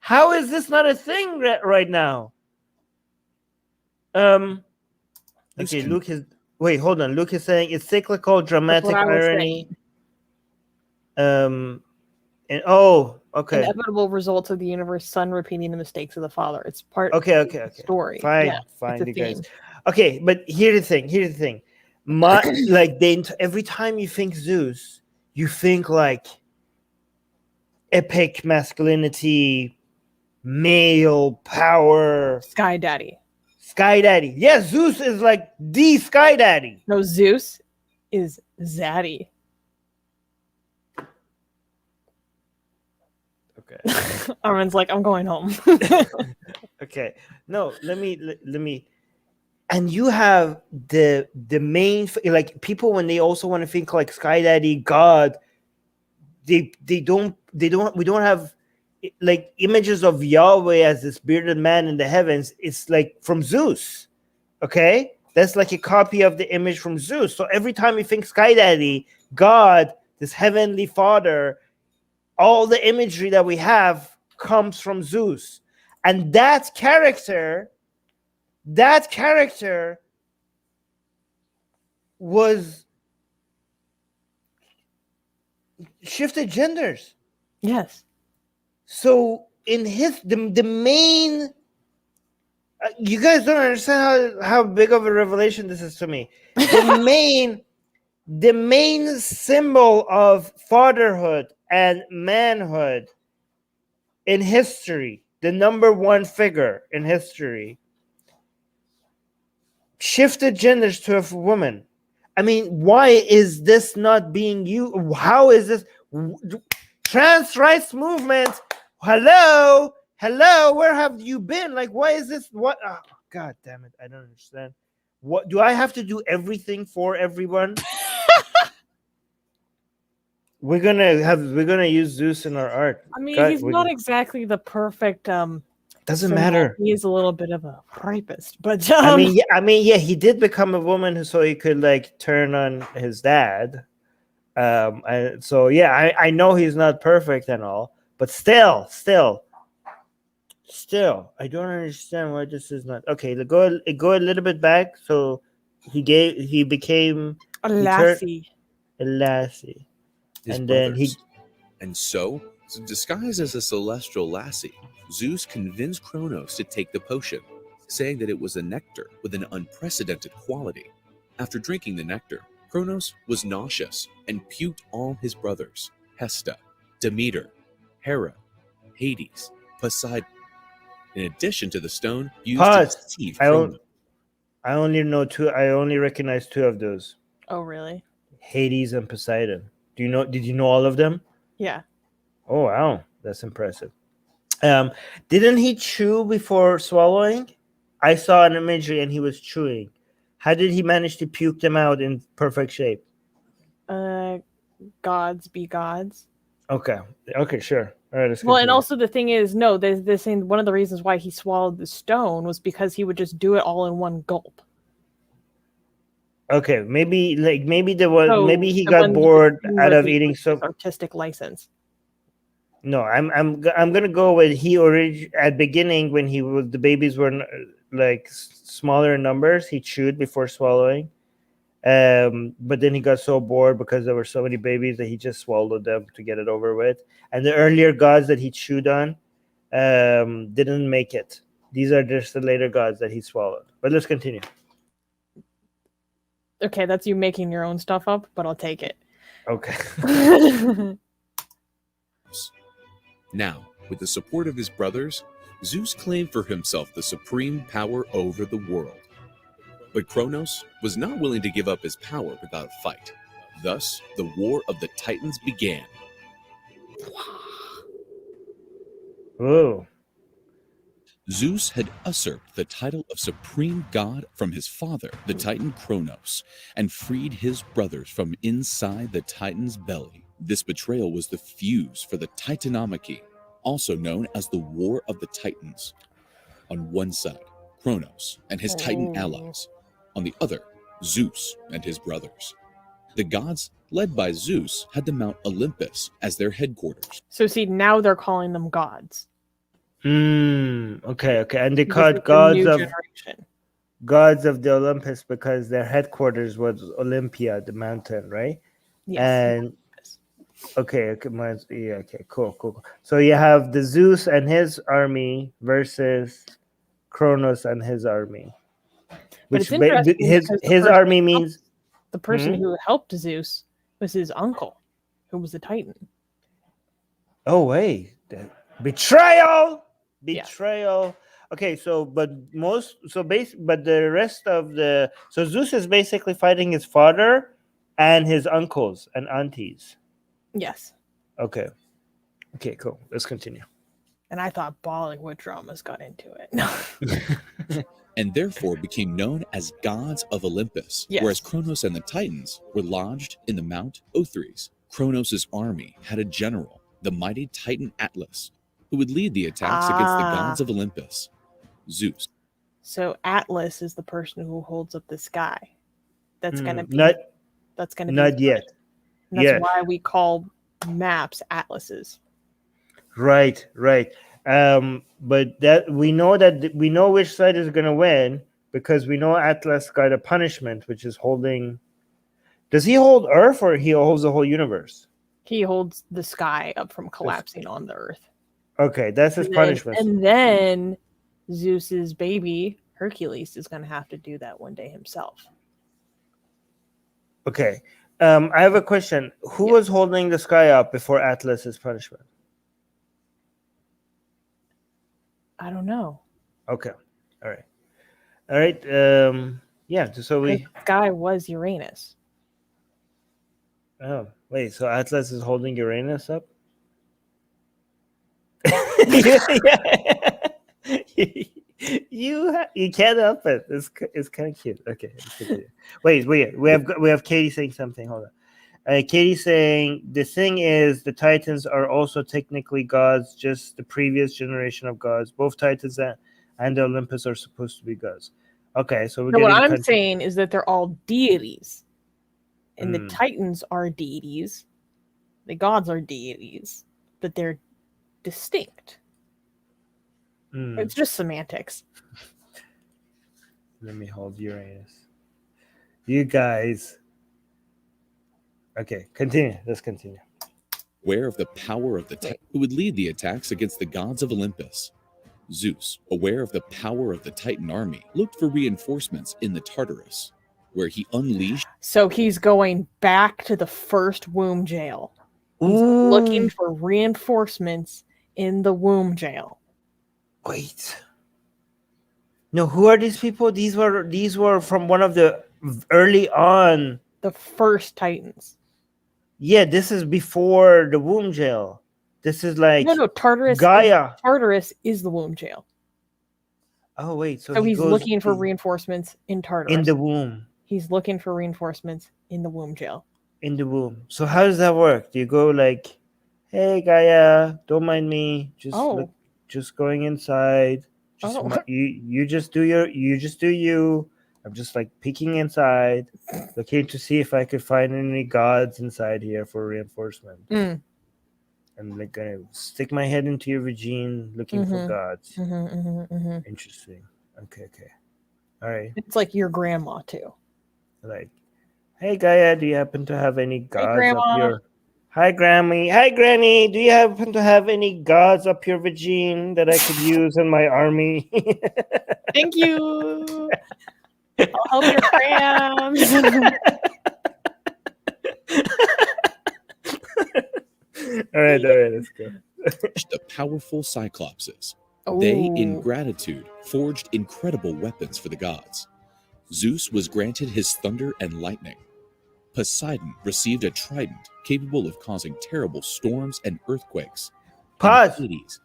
How is this not a thing right now? Okay, Luke is. Wait, hold on. Luke is saying it's cyclical, dramatic irony. And okay. Inevitable results of the universe, son repeating the mistakes of the father. It's part Okay. of the story. Fine, Yeah, fine, it's a you guys. theme. Okay, but here's the thing. Every time you think Zeus, you think like epic masculinity, male power, Sky Daddy. Sky Daddy. Yes, Zeus is like the Sky Daddy. No, Zeus is Zaddy. Okay. Armin's like, I'm going home. Okay. No, let me. And you have the main, like, people when they also want to think like Sky Daddy, God, we don't have like images of Yahweh as this bearded man in the heavens. It's like from Zeus. Okay, that's like a copy of the image from Zeus. So every time we think Sky Daddy, God, this heavenly Father, all the imagery that we have comes from Zeus, and that character was shifted genders. Yes. So in the main, you guys don't understand how big of a revelation this is to me. The main symbol of fatherhood and manhood in history, the number one figure in history, shifted genders to a woman. I mean, why is this not being used? How is this trans rights movement? Hello, where have you been? Like, why is this? What? Oh, God damn it! I don't understand. What do I have to do everything for everyone? We're gonna use Zeus in our art. I mean, God, he's not exactly the perfect doesn't symbol. matter. He is a little bit of a rapist, but I mean, yeah, he did become a woman so he could like turn on his dad. So yeah, I know he's not perfect and all, but still, I don't understand why this is not okay. Go a little bit back. So he became a he turned lassie. a lassie, His and brothers. then And so, disguised as a celestial lassie, Zeus convinced Cronus to take the potion, saying that it was a nectar with an unprecedented quality. After drinking the nectar, Cronus was nauseous and puked all his brothers, Hesta, Demeter, Hera, Hades, Poseidon, in addition to the stone used Pause. to deceive I Cronus. I only recognize two of those: Oh, really? Hades and Poseidon. Did you know all of them? Yeah. Oh wow, that's impressive. Didn't he chew before swallowing? I saw an imagery and he was chewing. How did he manage to puke them out in perfect shape? Gods be gods. Okay, sure. All right, let's Well, and continue. also the thing is, no, there's this thing. One of the reasons why he swallowed the stone was because he would just do it all in one gulp. Okay, maybe he So got when bored the out would of be eating like so. his artistic license. No, I'm gonna go with at beginning when the babies were like smaller in numbers. He chewed before swallowing. But then he got so bored because there were so many babies that he just swallowed them to get it over with. And the earlier gods that he chewed on didn't make it. These are just the later gods that he swallowed. But let's continue. Okay, that's you making your own stuff up, but I'll take it. Okay. Now, with the support of his brothers, Zeus claimed for himself the supreme power over the world. But Cronus was not willing to give up his power without a fight. Thus, the War of the Titans began. Whoa. Zeus had usurped the title of supreme god from his father, the Titan Cronus, and freed his brothers from inside the Titan's belly. This betrayal was the fuse for the Titanomachy, also known as the War of the Titans. On one side, Cronus and his Titan allies. On the other, Zeus and his brothers. The gods, led by Zeus, had to Mount Olympus as their headquarters. So see, now they're calling them gods. Okay. And they This called is the new generation. gods of the Olympus because their headquarters was Olympia, the mountain, right? Yes. And okay, cool. So you have the Zeus and his army versus Cronus and his army. But it's interesting because his army means the person who helped Zeus was his uncle, who was a Titan. Oh wait, betrayal. Yeah. Okay, but the rest of so Zeus is basically fighting his father and his uncles and aunties. Yes. Okay. Okay, cool. Let's continue. And I thought Bollywood dramas got into it. And therefore became known as gods of Olympus, Yes. whereas Cronus and the Titans were lodged in the Mount Othries. Cronus' army had a general, the mighty Titan Atlas, who would lead the attacks against the gods of Olympus, Zeus. So Atlas is the person who holds up the sky. That's gonna be not not yet. And that's Yeah. why we call maps atlases. Right. But that we know which side is going to win because we know Atlas got a punishment, which is holding. Does he hold Earth or he holds the whole universe? He holds the sky up from collapsing on the earth. Okay, that's his punishment. And then Zeus's baby Hercules is going to have to do that one day himself. Okay, I have a question. Who was holding the sky up before Atlas's punishment? I don't know. Okay, all right. Yeah. So The sky was Uranus. Oh, wait. So Atlas is holding Uranus up? You can't help it. It's kind of cute. Okay. Wait. We have Katie saying something. Hold on. Katie saying the thing is the Titans are also technically gods, just the previous generation of gods. Both Titans and the Olympus are supposed to be gods. Okay, so what I'm saying is that they're all deities. And the Titans are deities. The gods are deities, but they're distinct. It's just semantics. Let me hold Uranus. You guys. Okay, continue. Let's continue. Aware of the power of the Titan, who would lead the attacks against the gods of Olympus. Zeus, aware of the power of the Titan army, looked for reinforcements in the Tartarus, where he unleashed. So he's going back to the first womb jail. He's looking for reinforcements in the womb jail. Wait. No, who are these people? These were from one of the early on. The first Titans. Yeah, this is before the womb jail. This is like no, Tartarus. Gaia. Tartarus is the womb jail. Oh wait, so he's looking for reinforcements in Tartarus. In the womb. He's looking for reinforcements in the womb jail. In the womb. So how does that work? Do you go like, "Hey Gaia, don't mind me, just going inside. You just do you. I'm just like peeking inside, looking to see if I could find any gods inside here for reinforcement. I'm like gonna stick my head into your vagine looking for gods. Interesting. Okay. All right. It's like your grandma too. Like, hey Gaia, do you happen to have any gods up your? Hi Grammy. Hi Granny. Do you happen to have any gods up your vagine that I could use in my army? Thank you. I'll help your crams. All right, let's go. The powerful Cyclopses. They, in gratitude, forged incredible weapons for the gods. Zeus was granted his thunder and lightning. Poseidon received a trident capable of causing terrible storms and earthquakes. Pause.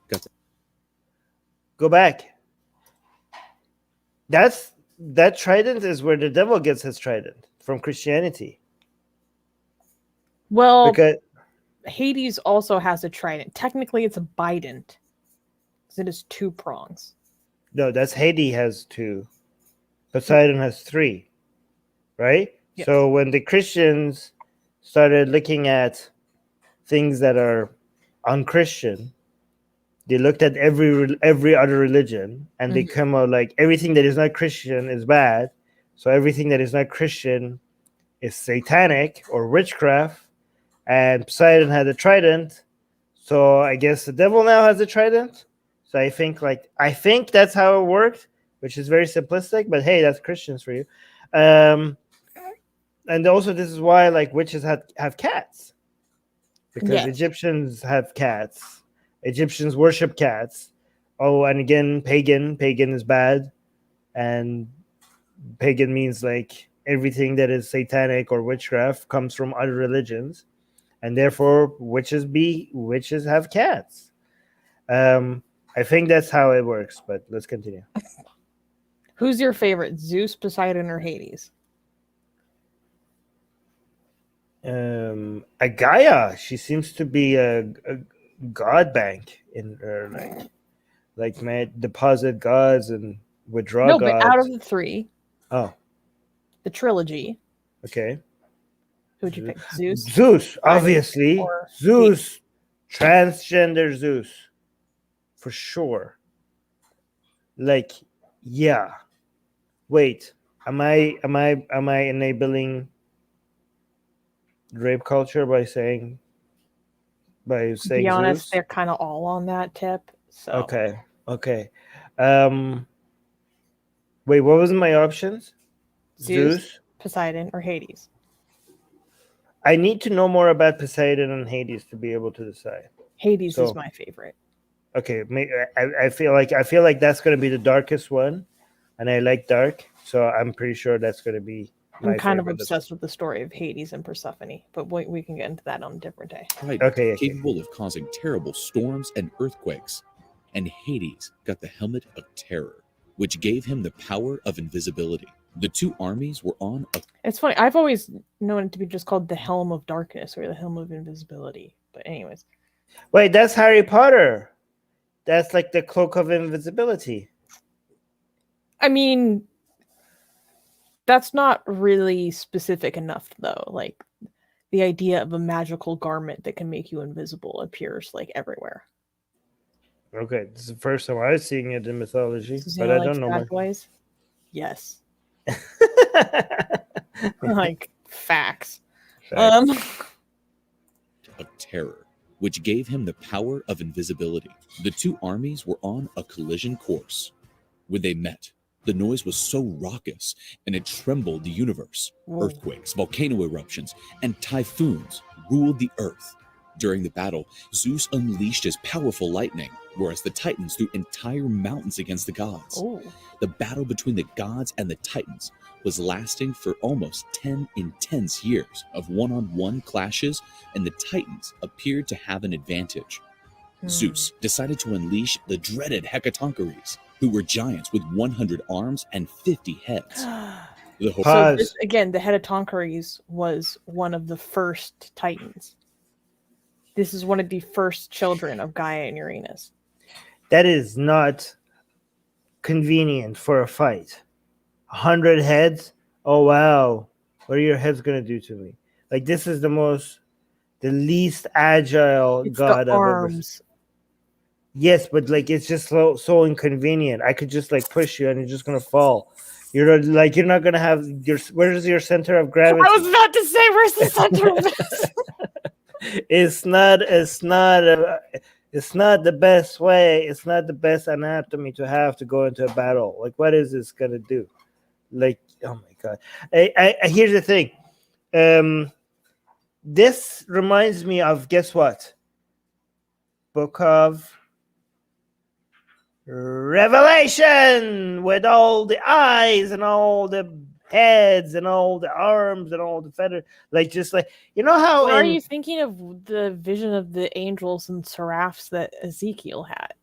Go back. That trident is where the devil gets his trident from Christianity. Well, because Hades also has a trident. Technically, it's a bident because it has 2 prongs. No, that's Hades has 2. Poseidon has 3. Right? Yep. So when the Christians started looking at things that are unchristian, they looked at every other religion and they come out like everything that is not Christian is bad. So everything that is not Christian is satanic or witchcraft. And Poseidon had a trident. So I guess the devil now has a trident. So I think that's how it worked, which is very simplistic, but hey, that's Christians for you. And also this is why like witches have cats. Because Egyptians have cats. Egyptians worship cats. Oh, and again, pagan. Pagan is bad. And pagan means like everything that is satanic or witchcraft comes from other religions. and therefore witches have cats. I think that's how it works, but let's continue. Who's your favorite, Zeus, Poseidon, or Hades? Gaia, she seems to be a god bank in her, like may deposit gods and withdraw No, gods. but out of the three, Oh, the trilogy, okay. who would you pick? Zeus? Zeus, obviously. Or Zeus, transgender Zeus, for sure. Like, yeah. Wait, am I enabling rape culture by saying To be honest, Zeus? they're kind of all on that tip. So Okay. Wait, what was my options? Zeus, Poseidon, or Hades? I need to know more about Poseidon and Hades to be able to decide. Hades is my favorite. Okay, I feel like that's going to be the darkest one, and I like dark, so I'm pretty sure that's going to be. I'm kind of obsessed with the story of Hades and Persephone, but we can get into that on a different day. Okay. Capable of causing terrible storms and earthquakes, and Hades got the helmet of terror, which gave him the power of invisibility. The two armies were on a... It's funny. I've always known it to be just called the Helm of Darkness or the Helm of Invisibility. But anyways. Wait, that's Harry Potter. That's like the Cloak of Invisibility. I mean, that's not really specific enough, though. Like, the idea of a magical garment that can make you invisible appears, like, everywhere. Okay, this is the first time I was seeing it in mythology, Susanna but I don't know. Bad Boys? Yes. Like, facts. of terror, which gave him the power of invisibility. The two armies were on a collision course. When they met, the noise was so raucous, and it trembled the universe. Whoa. Earthquakes, volcano eruptions, and typhoons ruled the earth. During the battle, Zeus unleashed his powerful lightning, whereas the Titans threw entire mountains against the gods. Ooh. The battle between the gods and the Titans was lasting for almost 10 intense years of one-on-one clashes, and the Titans appeared to have an advantage. Zeus decided to unleash the dreaded Hecatoncheires, who were giants with 100 arms and 50 heads. So this, again, the Hecatoncheires was one of the first Titans. This is one of the first children of Gaia and Uranus. That is not convenient for a fight. 100 heads? Oh, wow. What are your heads going to do to me? Like, this is the least agile god I've ever seen. Yes, but like, it's just so inconvenient. I could just like push you and you're just going to fall. You're not going to have where's your center of gravity? I was about to say, where's the center of this? It's not the best way. It's not the best anatomy to have to go into a battle. Like, what is this gonna do? Like, oh my god! Here's the thing. This reminds me of, guess what? Book of Revelation, with all the eyes and all the heads and all the arms and all the feathers, like, just like, you know how. Or are you thinking of the vision of the angels and seraphs that Ezekiel had?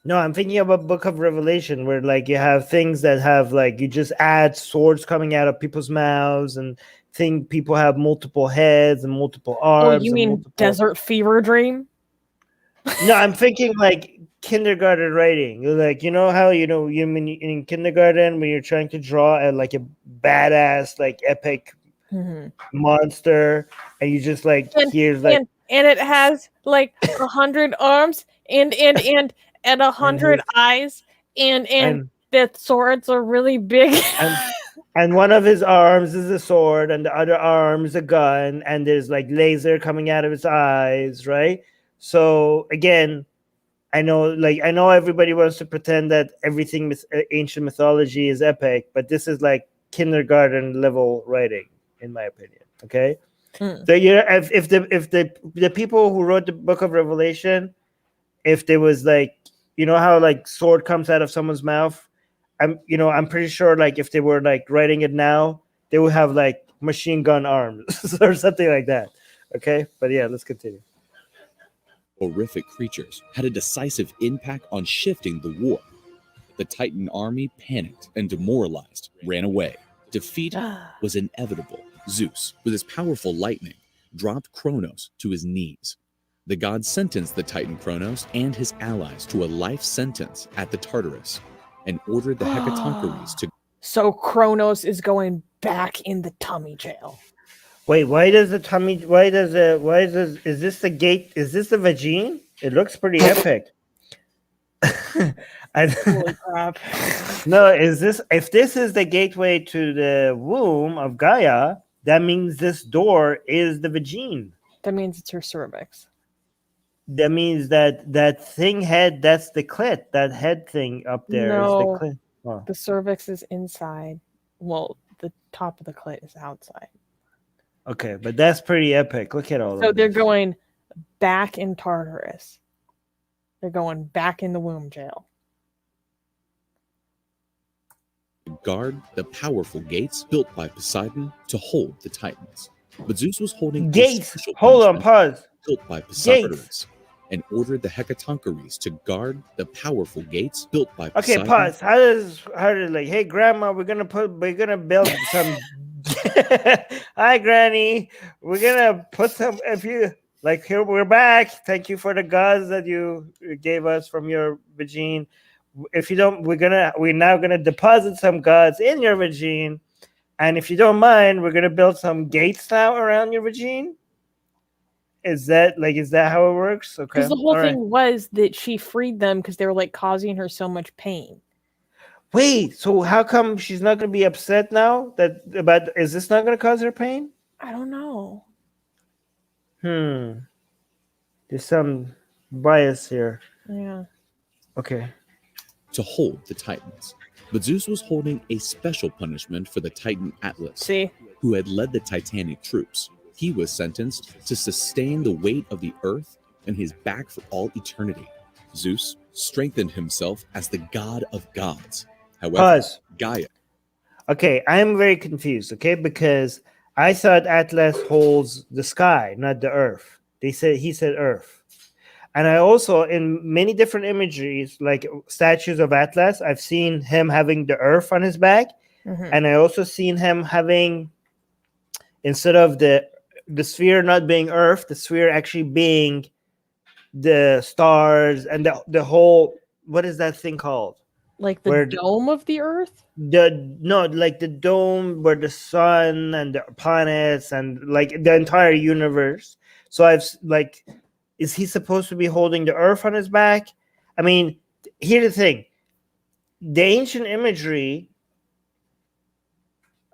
No, I'm thinking of a Book of Revelation where, like, you have things that have, like, you just add swords coming out of people's mouths and people have multiple heads and multiple arms. Oh, you mean Desert Fever Dream? No, I'm thinking like kindergarten writing. Like, you know how you mean in kindergarten when you're trying to draw like a badass, like, epic monster, and you just like and it has like 100 arms and 100 eyes and the swords are really big. And one of his arms is a sword and the other arm is a gun, and there's like laser coming out of his eyes, right? So again, I know everybody wants to pretend that everything ancient mythology is epic, but this is like kindergarten level writing, in my opinion. Okay, so if the people who wrote the Book of Revelation, if there was like, you know how like sword comes out of someone's mouth, I'm pretty sure like if they were like writing it now, they would have like machine gun arms or something like that. Okay, but yeah, let's continue. Horrific creatures had a decisive impact on shifting the war. The Titan army panicked and demoralized, ran away. Defeat was inevitable. Zeus, with his powerful lightning, dropped Cronus to his knees. The god sentenced the Titan Cronus and his allies to a life sentence at the Tartarus and ordered the Hecatoncheires to. So Cronus is going back in the tummy jail. Wait, is this the gate? Is this the vagine? It looks pretty epic. Holy crap. No, if this is the gateway to the womb of Gaia, that means this door is the vagine. That means it's her cervix. That means that thing head, that's the clit. That head thing up there is No, the clit. Oh. the cervix is inside. Well, the top of the clit is outside. Okay, but that's pretty epic. Look at all So of they're this. going back in Tartarus. They're going back in the womb jail. guard the powerful gates built by Poseidon to hold the Titans. But Zeus was holding Gates. Hold on, pause. built by Poseidon Gates. and ordered the Hecatoncheires to guard the powerful gates built by Okay, Poseidon. pause. How does like, hey grandma, we're gonna build some hi granny, we're gonna put some, if you like, here we're back, thank you for the gods that you gave us from your vagine. If you don't, we're now gonna deposit some gods in your vagine, and if you don't mind, we're gonna build some gates now around your vagine. Is that how it works? Okay. Because the whole All thing right. was that she freed them because they were like causing her so much pain. Wait, so how come she's not going to be upset now? Is this not going to cause her pain? I don't know. There's some bias here. Yeah. Okay. To hold the Titans. But Zeus was holding a special punishment for the Titan Atlas, See? who had led the Titanic troops. He was sentenced to sustain the weight of the earth on his back for all eternity. Zeus strengthened himself as the god of gods. However, Pause. Gaia. Okay, I'm very confused, okay? Because I thought Atlas holds the sky, not the earth. He said earth. And I also, in many different imageries, like statues of Atlas, I've seen him having the earth on his back. Mhm. And I also seen him having, instead of the sphere not being earth, the sphere actually being the stars and the whole, what is that thing called? Like the dome of the earth? Like the dome where the sun and the planets and like the entire universe. So is he supposed to be holding the earth on his back? I mean, here's the thing. The ancient imagery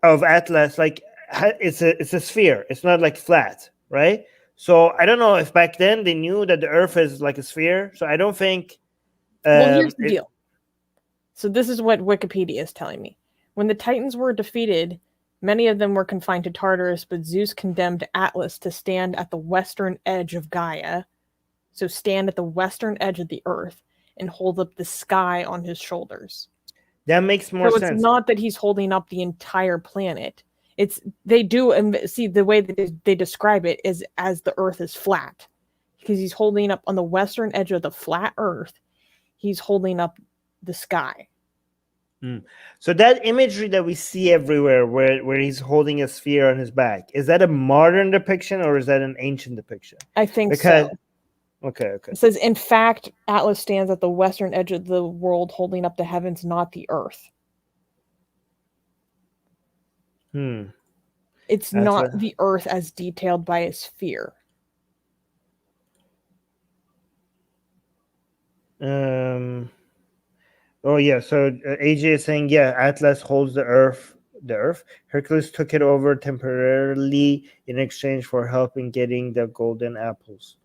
of Atlas, like, it's a sphere. It's not like flat, right? So I don't know if back then they knew that the earth is like a sphere. So I don't think. Well, here's the deal. So this is what Wikipedia is telling me. When the Titans were defeated, many of them were confined to Tartarus, but Zeus condemned Atlas to stand at the western edge of Gaia. So stand at the western edge of the earth and hold up the sky on his shoulders. That makes more sense. It's not that he's holding up the entire planet. They do see the way that they describe it is as the earth is flat, because he's holding up on the western edge of the flat earth. He's holding up the sky. So that imagery that we see everywhere where he's holding a sphere on his back, is that a modern depiction or is that an ancient depiction? I think so. Okay. It says, in fact, Atlas stands at the western edge of the world holding up the heavens, not the earth. It's not the earth as detailed by a sphere. Oh yeah, so AJ is saying, yeah, Atlas holds the earth. Hercules took it over temporarily in exchange for helping getting the golden apples.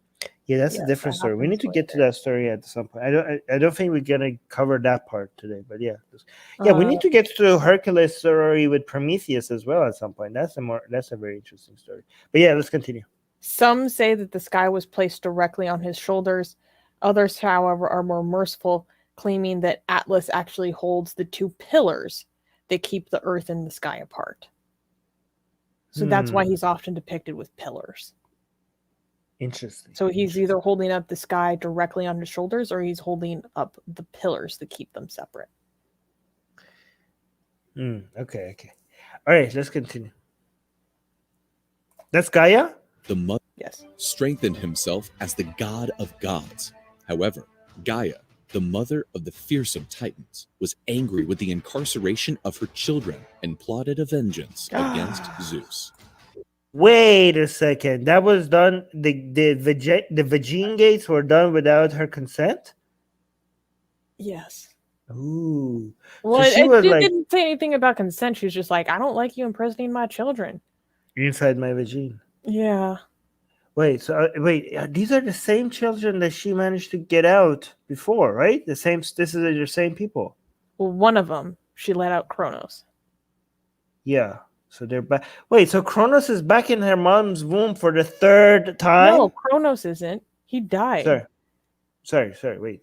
Yeah, that's a different story. We need to get to that story at some point. I don't think we're gonna cover that part today, but yeah, we need to get to Hercules' story with Prometheus as well at some point. That's a very interesting story. But yeah, let's continue. Some say that the sky was placed directly on his shoulders. Others, however, are more merciful, claiming that Atlas actually holds the two pillars that keep the earth and the sky apart. So that's why he's often depicted with pillars. Interesting. So he's either holding up the sky directly on his shoulders, or he's holding up the pillars to keep them separate. Okay. All right, let's continue. That's Gaia? The mother Yes. strengthened himself as the god of gods. However, Gaia, the mother of the fearsome Titans, was angry with the incarceration of her children and plotted a vengeance against Zeus. Wait a second. That was done. The Vagine gates were done without her consent? Yes. Ooh. Well, she was like didn't say anything about consent. She was just like, I don't like you imprisoning my children. inside my vagine. Yeah. Wait, so these are the same children that she managed to get out before, right? This is the same people. Well, one of them, she let out Cronus. Yeah. So they're back. Wait, so Cronus is back in her mom's womb for the third time? No, Cronus isn't. He died. Sorry. Wait.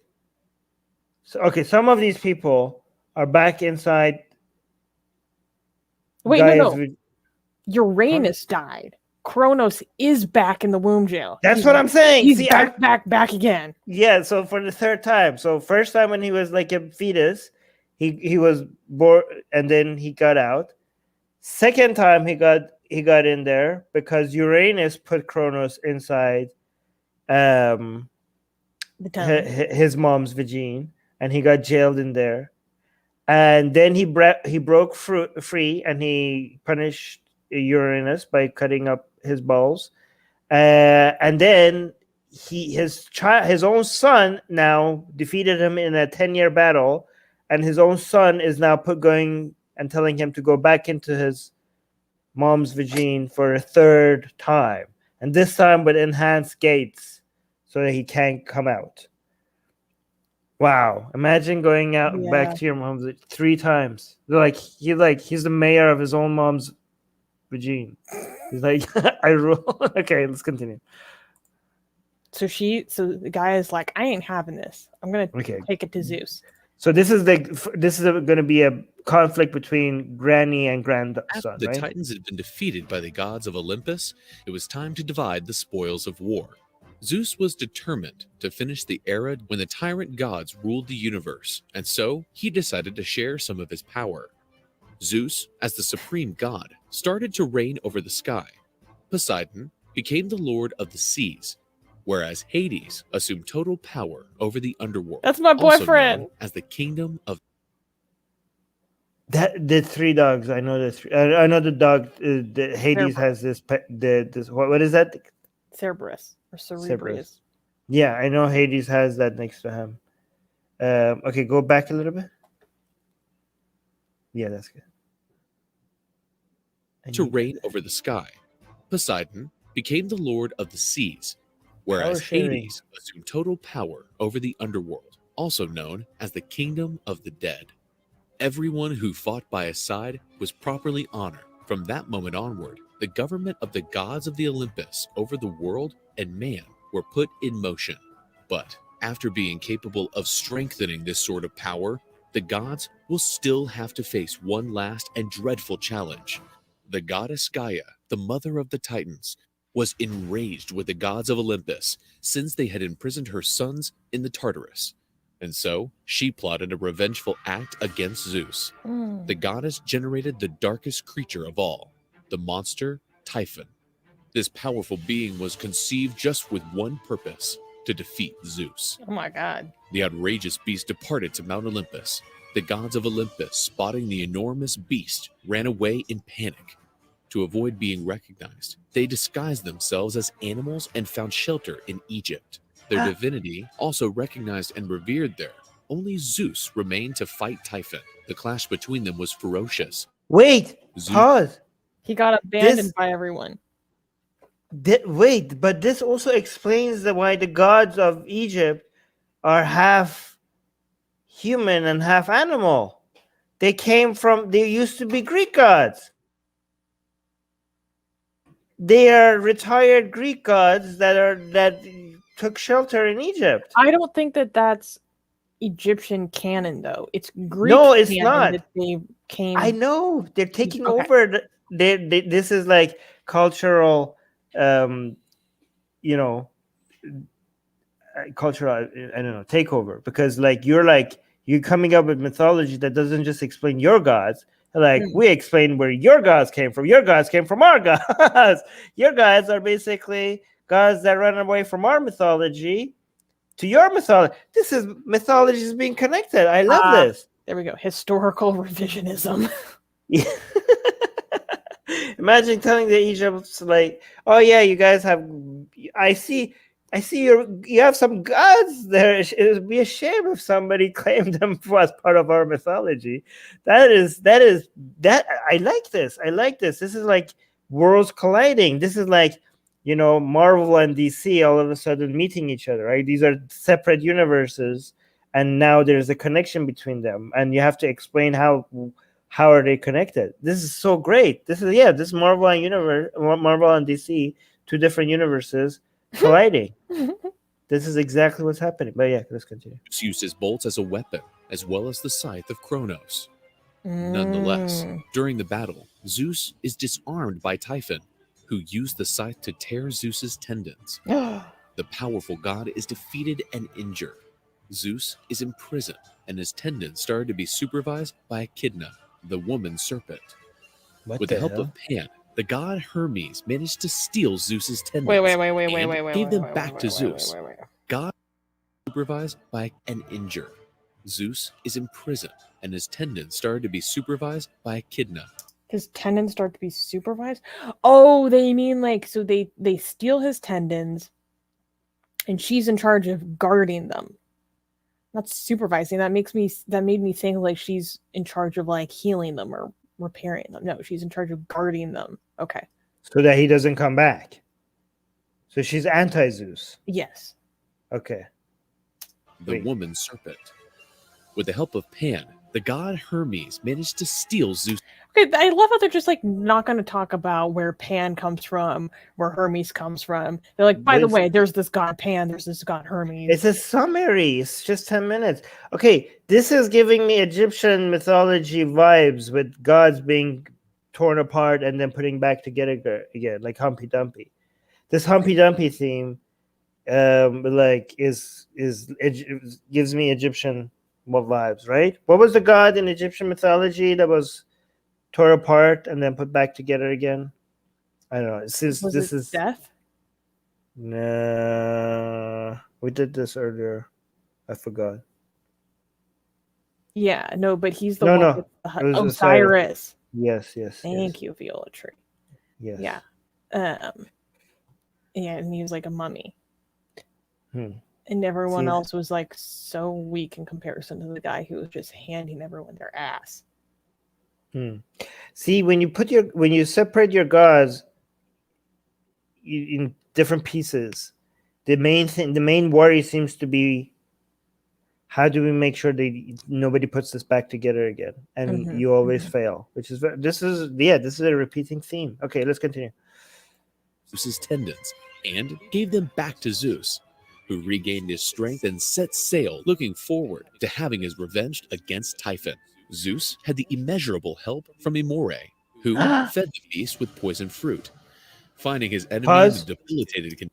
So, okay, some of these people are back inside. Wait, no. Uranus died. Cronus is back in the womb jail. That's what I'm saying. He's back again. Yeah, so for the third time. So first time when he was like a fetus, he was born and then he got out. Second time he got in there because Uranus put Cronus inside his mom's vagine, and he got jailed in there. And then he broke free, and he punished Uranus by cutting up his balls. And then his own son now defeated him in a 10-year battle, and his own son is now going and telling him to go back into his mom's vagine for a third time, and this time with enhanced gates so that he can't come out. Wow! Imagine going out back to your mom's 3 times. He's the mayor of his own mom's vagine. He's like, I rule. Okay, let's continue. So the guy is like, I ain't having this. I'm gonna take it to Zeus. So this is going to be a conflict between granny and grandson. After the Titans had been defeated by the gods of Olympus, it was time to divide the spoils of war. Zeus was determined to finish the era when the tyrant gods ruled the universe, and so he decided to share some of his power. Zeus, as the supreme god, started to reign over the sky. Poseidon became the lord of the seas, whereas Hades assumed total power over the underworld. That's my boyfriend. As the kingdom of the 3 dogs. I know the 3. I know the dog. The Hades has this. What is that? Cerberus or Cerebrius. Yeah, I know Hades has that next to him. Okay, go back a little bit. Yeah, that's good. To reign over the sky. Poseidon became the lord of the seas, whereas Hades assumed total power over the underworld, also known as the kingdom of the dead. Everyone who fought by his side was properly honored. From that moment onward, the government of the gods of the Olympus over the world and man were put in motion. But after being capable of strengthening this sort of power, the gods will still have to face one last and dreadful challenge. The goddess Gaia, the mother of the Titans, was enraged with the gods of Olympus since they had imprisoned her sons in the Tartarus. And so she plotted a revengeful act against Zeus. The goddess generated the darkest creature of all, the monster Typhon. This powerful being was conceived just with one purpose: to defeat Zeus. Oh my God. The outrageous beast departed to Mount Olympus. The gods of Olympus, spotting the enormous beast, ran away in panic. To avoid being recognized, they disguised themselves as animals and found shelter in Egypt. Their divinity also recognized and revered there. Only Zeus remained to fight Typhon. The clash between them was ferocious. Wait, pause. He got abandoned by everyone. But this also explains why the gods of Egypt are half human and half animal. They used to be Greek gods. They are retired Greek gods that took shelter in Egypt. I don't think that's Egyptian canon, though. It's Greek. No, it's not. That they came. I know they're taking over. This is like cultural you know, cultural, I don't know, takeover, because you're coming up with mythology that doesn't just explain your gods. Like, we explain where your gods came from. Your gods came from our gods. Your gods are basically gods that run away from our mythology to your mythology. This is mythology is being connected. I love this. There we go. Historical revisionism. Yeah. Imagine telling the Egypts, like, oh yeah, you guys have, I see you have some gods there. It would be a shame if somebody claimed them as part of our mythology. That I like this. This is like worlds colliding. This is like, Marvel and DC all of a sudden meeting each other, right? These are separate universes, and now there's a connection between them, and you have to explain how are they connected. This is so great. This is Marvel and DC, two different universes colliding. This is exactly what's happening. But yeah, let's continue. Zeus uses bolts as a weapon, as well as the scythe of Cronus. Nonetheless, during the battle, Zeus is disarmed by Typhon, who used the scythe to tear Zeus's tendons. The powerful god is defeated and injured. Zeus is imprisoned, and his tendons started to be supervised by Echidna, the woman serpent. With the help of Pan, the god Hermes managed to steal Zeus's tendons. Wait. Gave them back to Zeus. God supervised by and injured. Zeus is imprisoned, and his tendons started to be supervised by Echidna. His tendons start to be supervised? Oh, they mean like, so they steal his tendons, and she's in charge of guarding them. Not supervising. That made me think like she's in charge of like healing them or repairing them. No, she's in charge of guarding them. Okay. So that he doesn't come back. So she's anti-Zeus. Yes. Okay. The woman serpent. With the help of Pan, the god Hermes managed to steal Zeus. Okay, I love how they're just like not going to talk about where Pan comes from, where Hermes comes from. They're like, by the way, there's this god Pan, there's this god Hermes. It's a summary. It's just 10 minutes. Okay, this is giving me Egyptian mythology vibes, with gods being torn apart and then putting back together again, like Humpty Dumpty. This Humpty Dumpty theme, gives me Egyptian vibes, right? What was the god in Egyptian mythology that was tore apart and then put back together again? I don't know. This is death. Nah, we did this earlier. I forgot. Yeah, no, but he's the one. No, with Osiris. Yes. Thank you, Viola Tree. Yes. Yeah. Yeah, and he was like a mummy. And everyone else was like so weak in comparison to the guy who was just handing everyone their ass. See, when you separate your gods in different pieces, the main worry seems to be, how do we make sure that nobody puts this back together again? And you always fail, which is this is a repeating theme. Okay, let's continue. Zeus's tendons and gave them back to Zeus, who regained his strength and set sail, looking forward to having his revenge against Typhon. Zeus had the immeasurable help from Amore, who fed the beast with poison fruit, finding his enemy in a debilitated condition.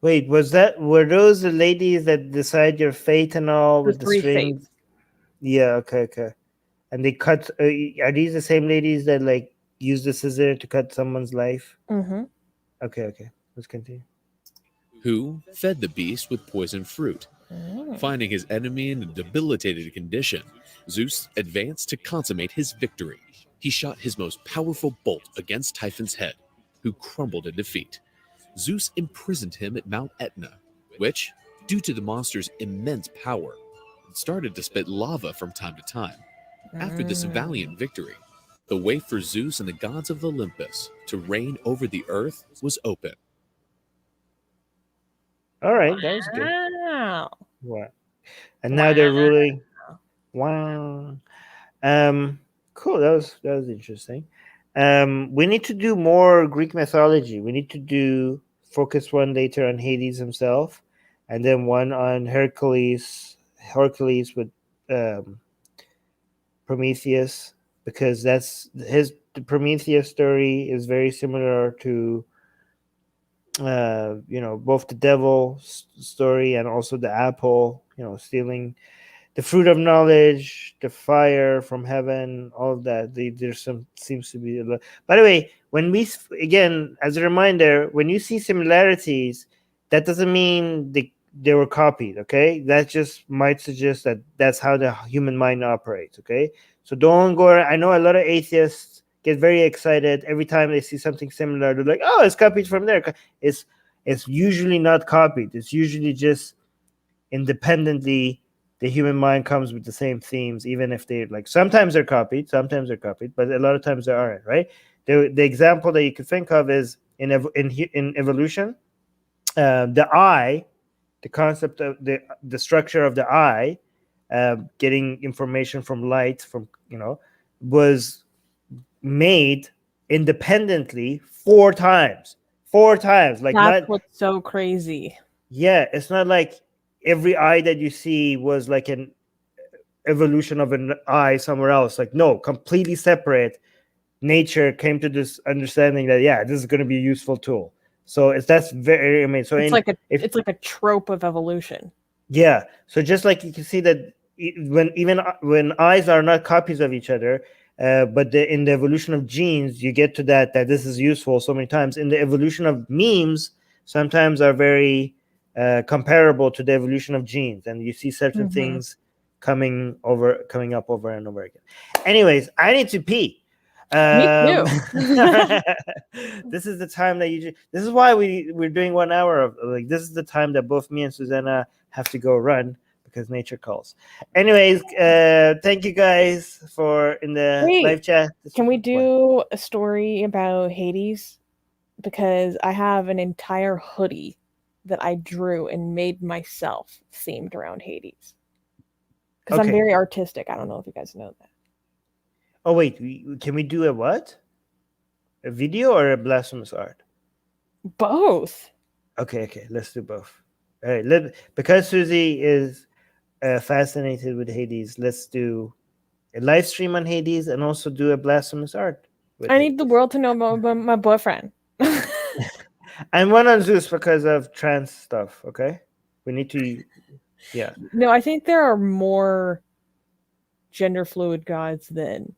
Wait, were those the ladies that decide your fate and all with the strings? Fates. Yeah, okay. And they cut. Are these the same ladies that like use the scissor to cut someone's life? Okay. Let's continue. Who fed the beast with poison fruit. Finding his enemy in a debilitated condition, Zeus advanced to consummate his victory. He shot his most powerful bolt against Typhon's head, who crumbled in defeat. Zeus imprisoned him at Mount Etna, which, due to the monster's immense power, started to spit lava from time to time. After this valiant victory, the way for Zeus and the gods of Olympus to reign over the earth was open. All right, that was good. Wow. Wow. And now they're ruling. Wow. Cool. That was interesting. We need to do more Greek mythology. We need to focus one later on Hades himself, and then one on Hercules with Prometheus, because the Prometheus story is very similar to both the devil story and also the apple, stealing the fruit of knowledge, the fire from heaven, all of that. There's some seems to be a lot. By the way, when again, as a reminder, when you see similarities, that doesn't mean they were copied. Okay, that just might suggest that that's how the human mind operates. Okay, so don't go. I know a lot of atheists get very excited every time they see something similar. They're like, "Oh, it's copied from there." It's usually not copied. It's usually just independently. The human mind comes with the same themes, even if they sometimes they're copied, but a lot of times they aren't. Right? The example that you could think of is in evolution, the eye, the concept of the structure of the eye, getting information from light was made independently 4 times. Like, That's not, what's so crazy. yeah, it's not like every eye that you see was like an evolution of an eye somewhere else. Like, no, completely separate. Nature came to this understanding that, yeah, this is going to be a useful tool. So that's very amazing. So it's like a trope of evolution. Yeah. So just like you can see that when eyes are not copies of each other, but in the evolution of genes, you get to that this is useful so many times. In the evolution of memes, sometimes are very comparable to the evolution of genes, and you see certain things coming up over and over again. Anyways, I need to pee. Me too. This is the time that this is why we're doing 1 hour of this is the time that both me and Susanna have to go run because nature calls. Anyways, thank you guys for in the live chat. Can we do a story about Hades? Because I have an entire hoodie that I drew and made myself themed around Hades. Because I'm very artistic. I don't know if you guys know that. Oh wait, can we do a what? A video or a blasphemous art? Both. Okay, let's do both. All right, because Susie is fascinated with Hades, let's do a live stream on Hades and also do a blasphemous art. I need the world to know about my boyfriend. And one on Zeus because of trans stuff. Okay, we need to. Yeah. No, I think there are more gender fluid gods than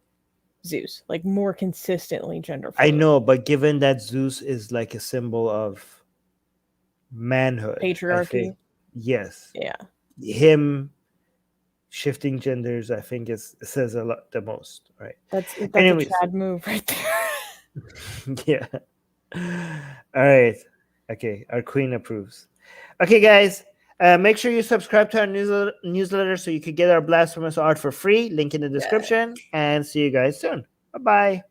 Zeus, like more consistently gender fluid. I know, but given that Zeus is like a symbol of manhood, patriarchy, yes, yeah, him shifting genders, I think says a lot the most, right? That's a Chad move right there. Yeah. All right. Okay, our queen approves. Okay, guys. Make sure you subscribe to our newsletter so you could get our blasphemous art for free. Link in the description. And see you guys soon. Bye-bye.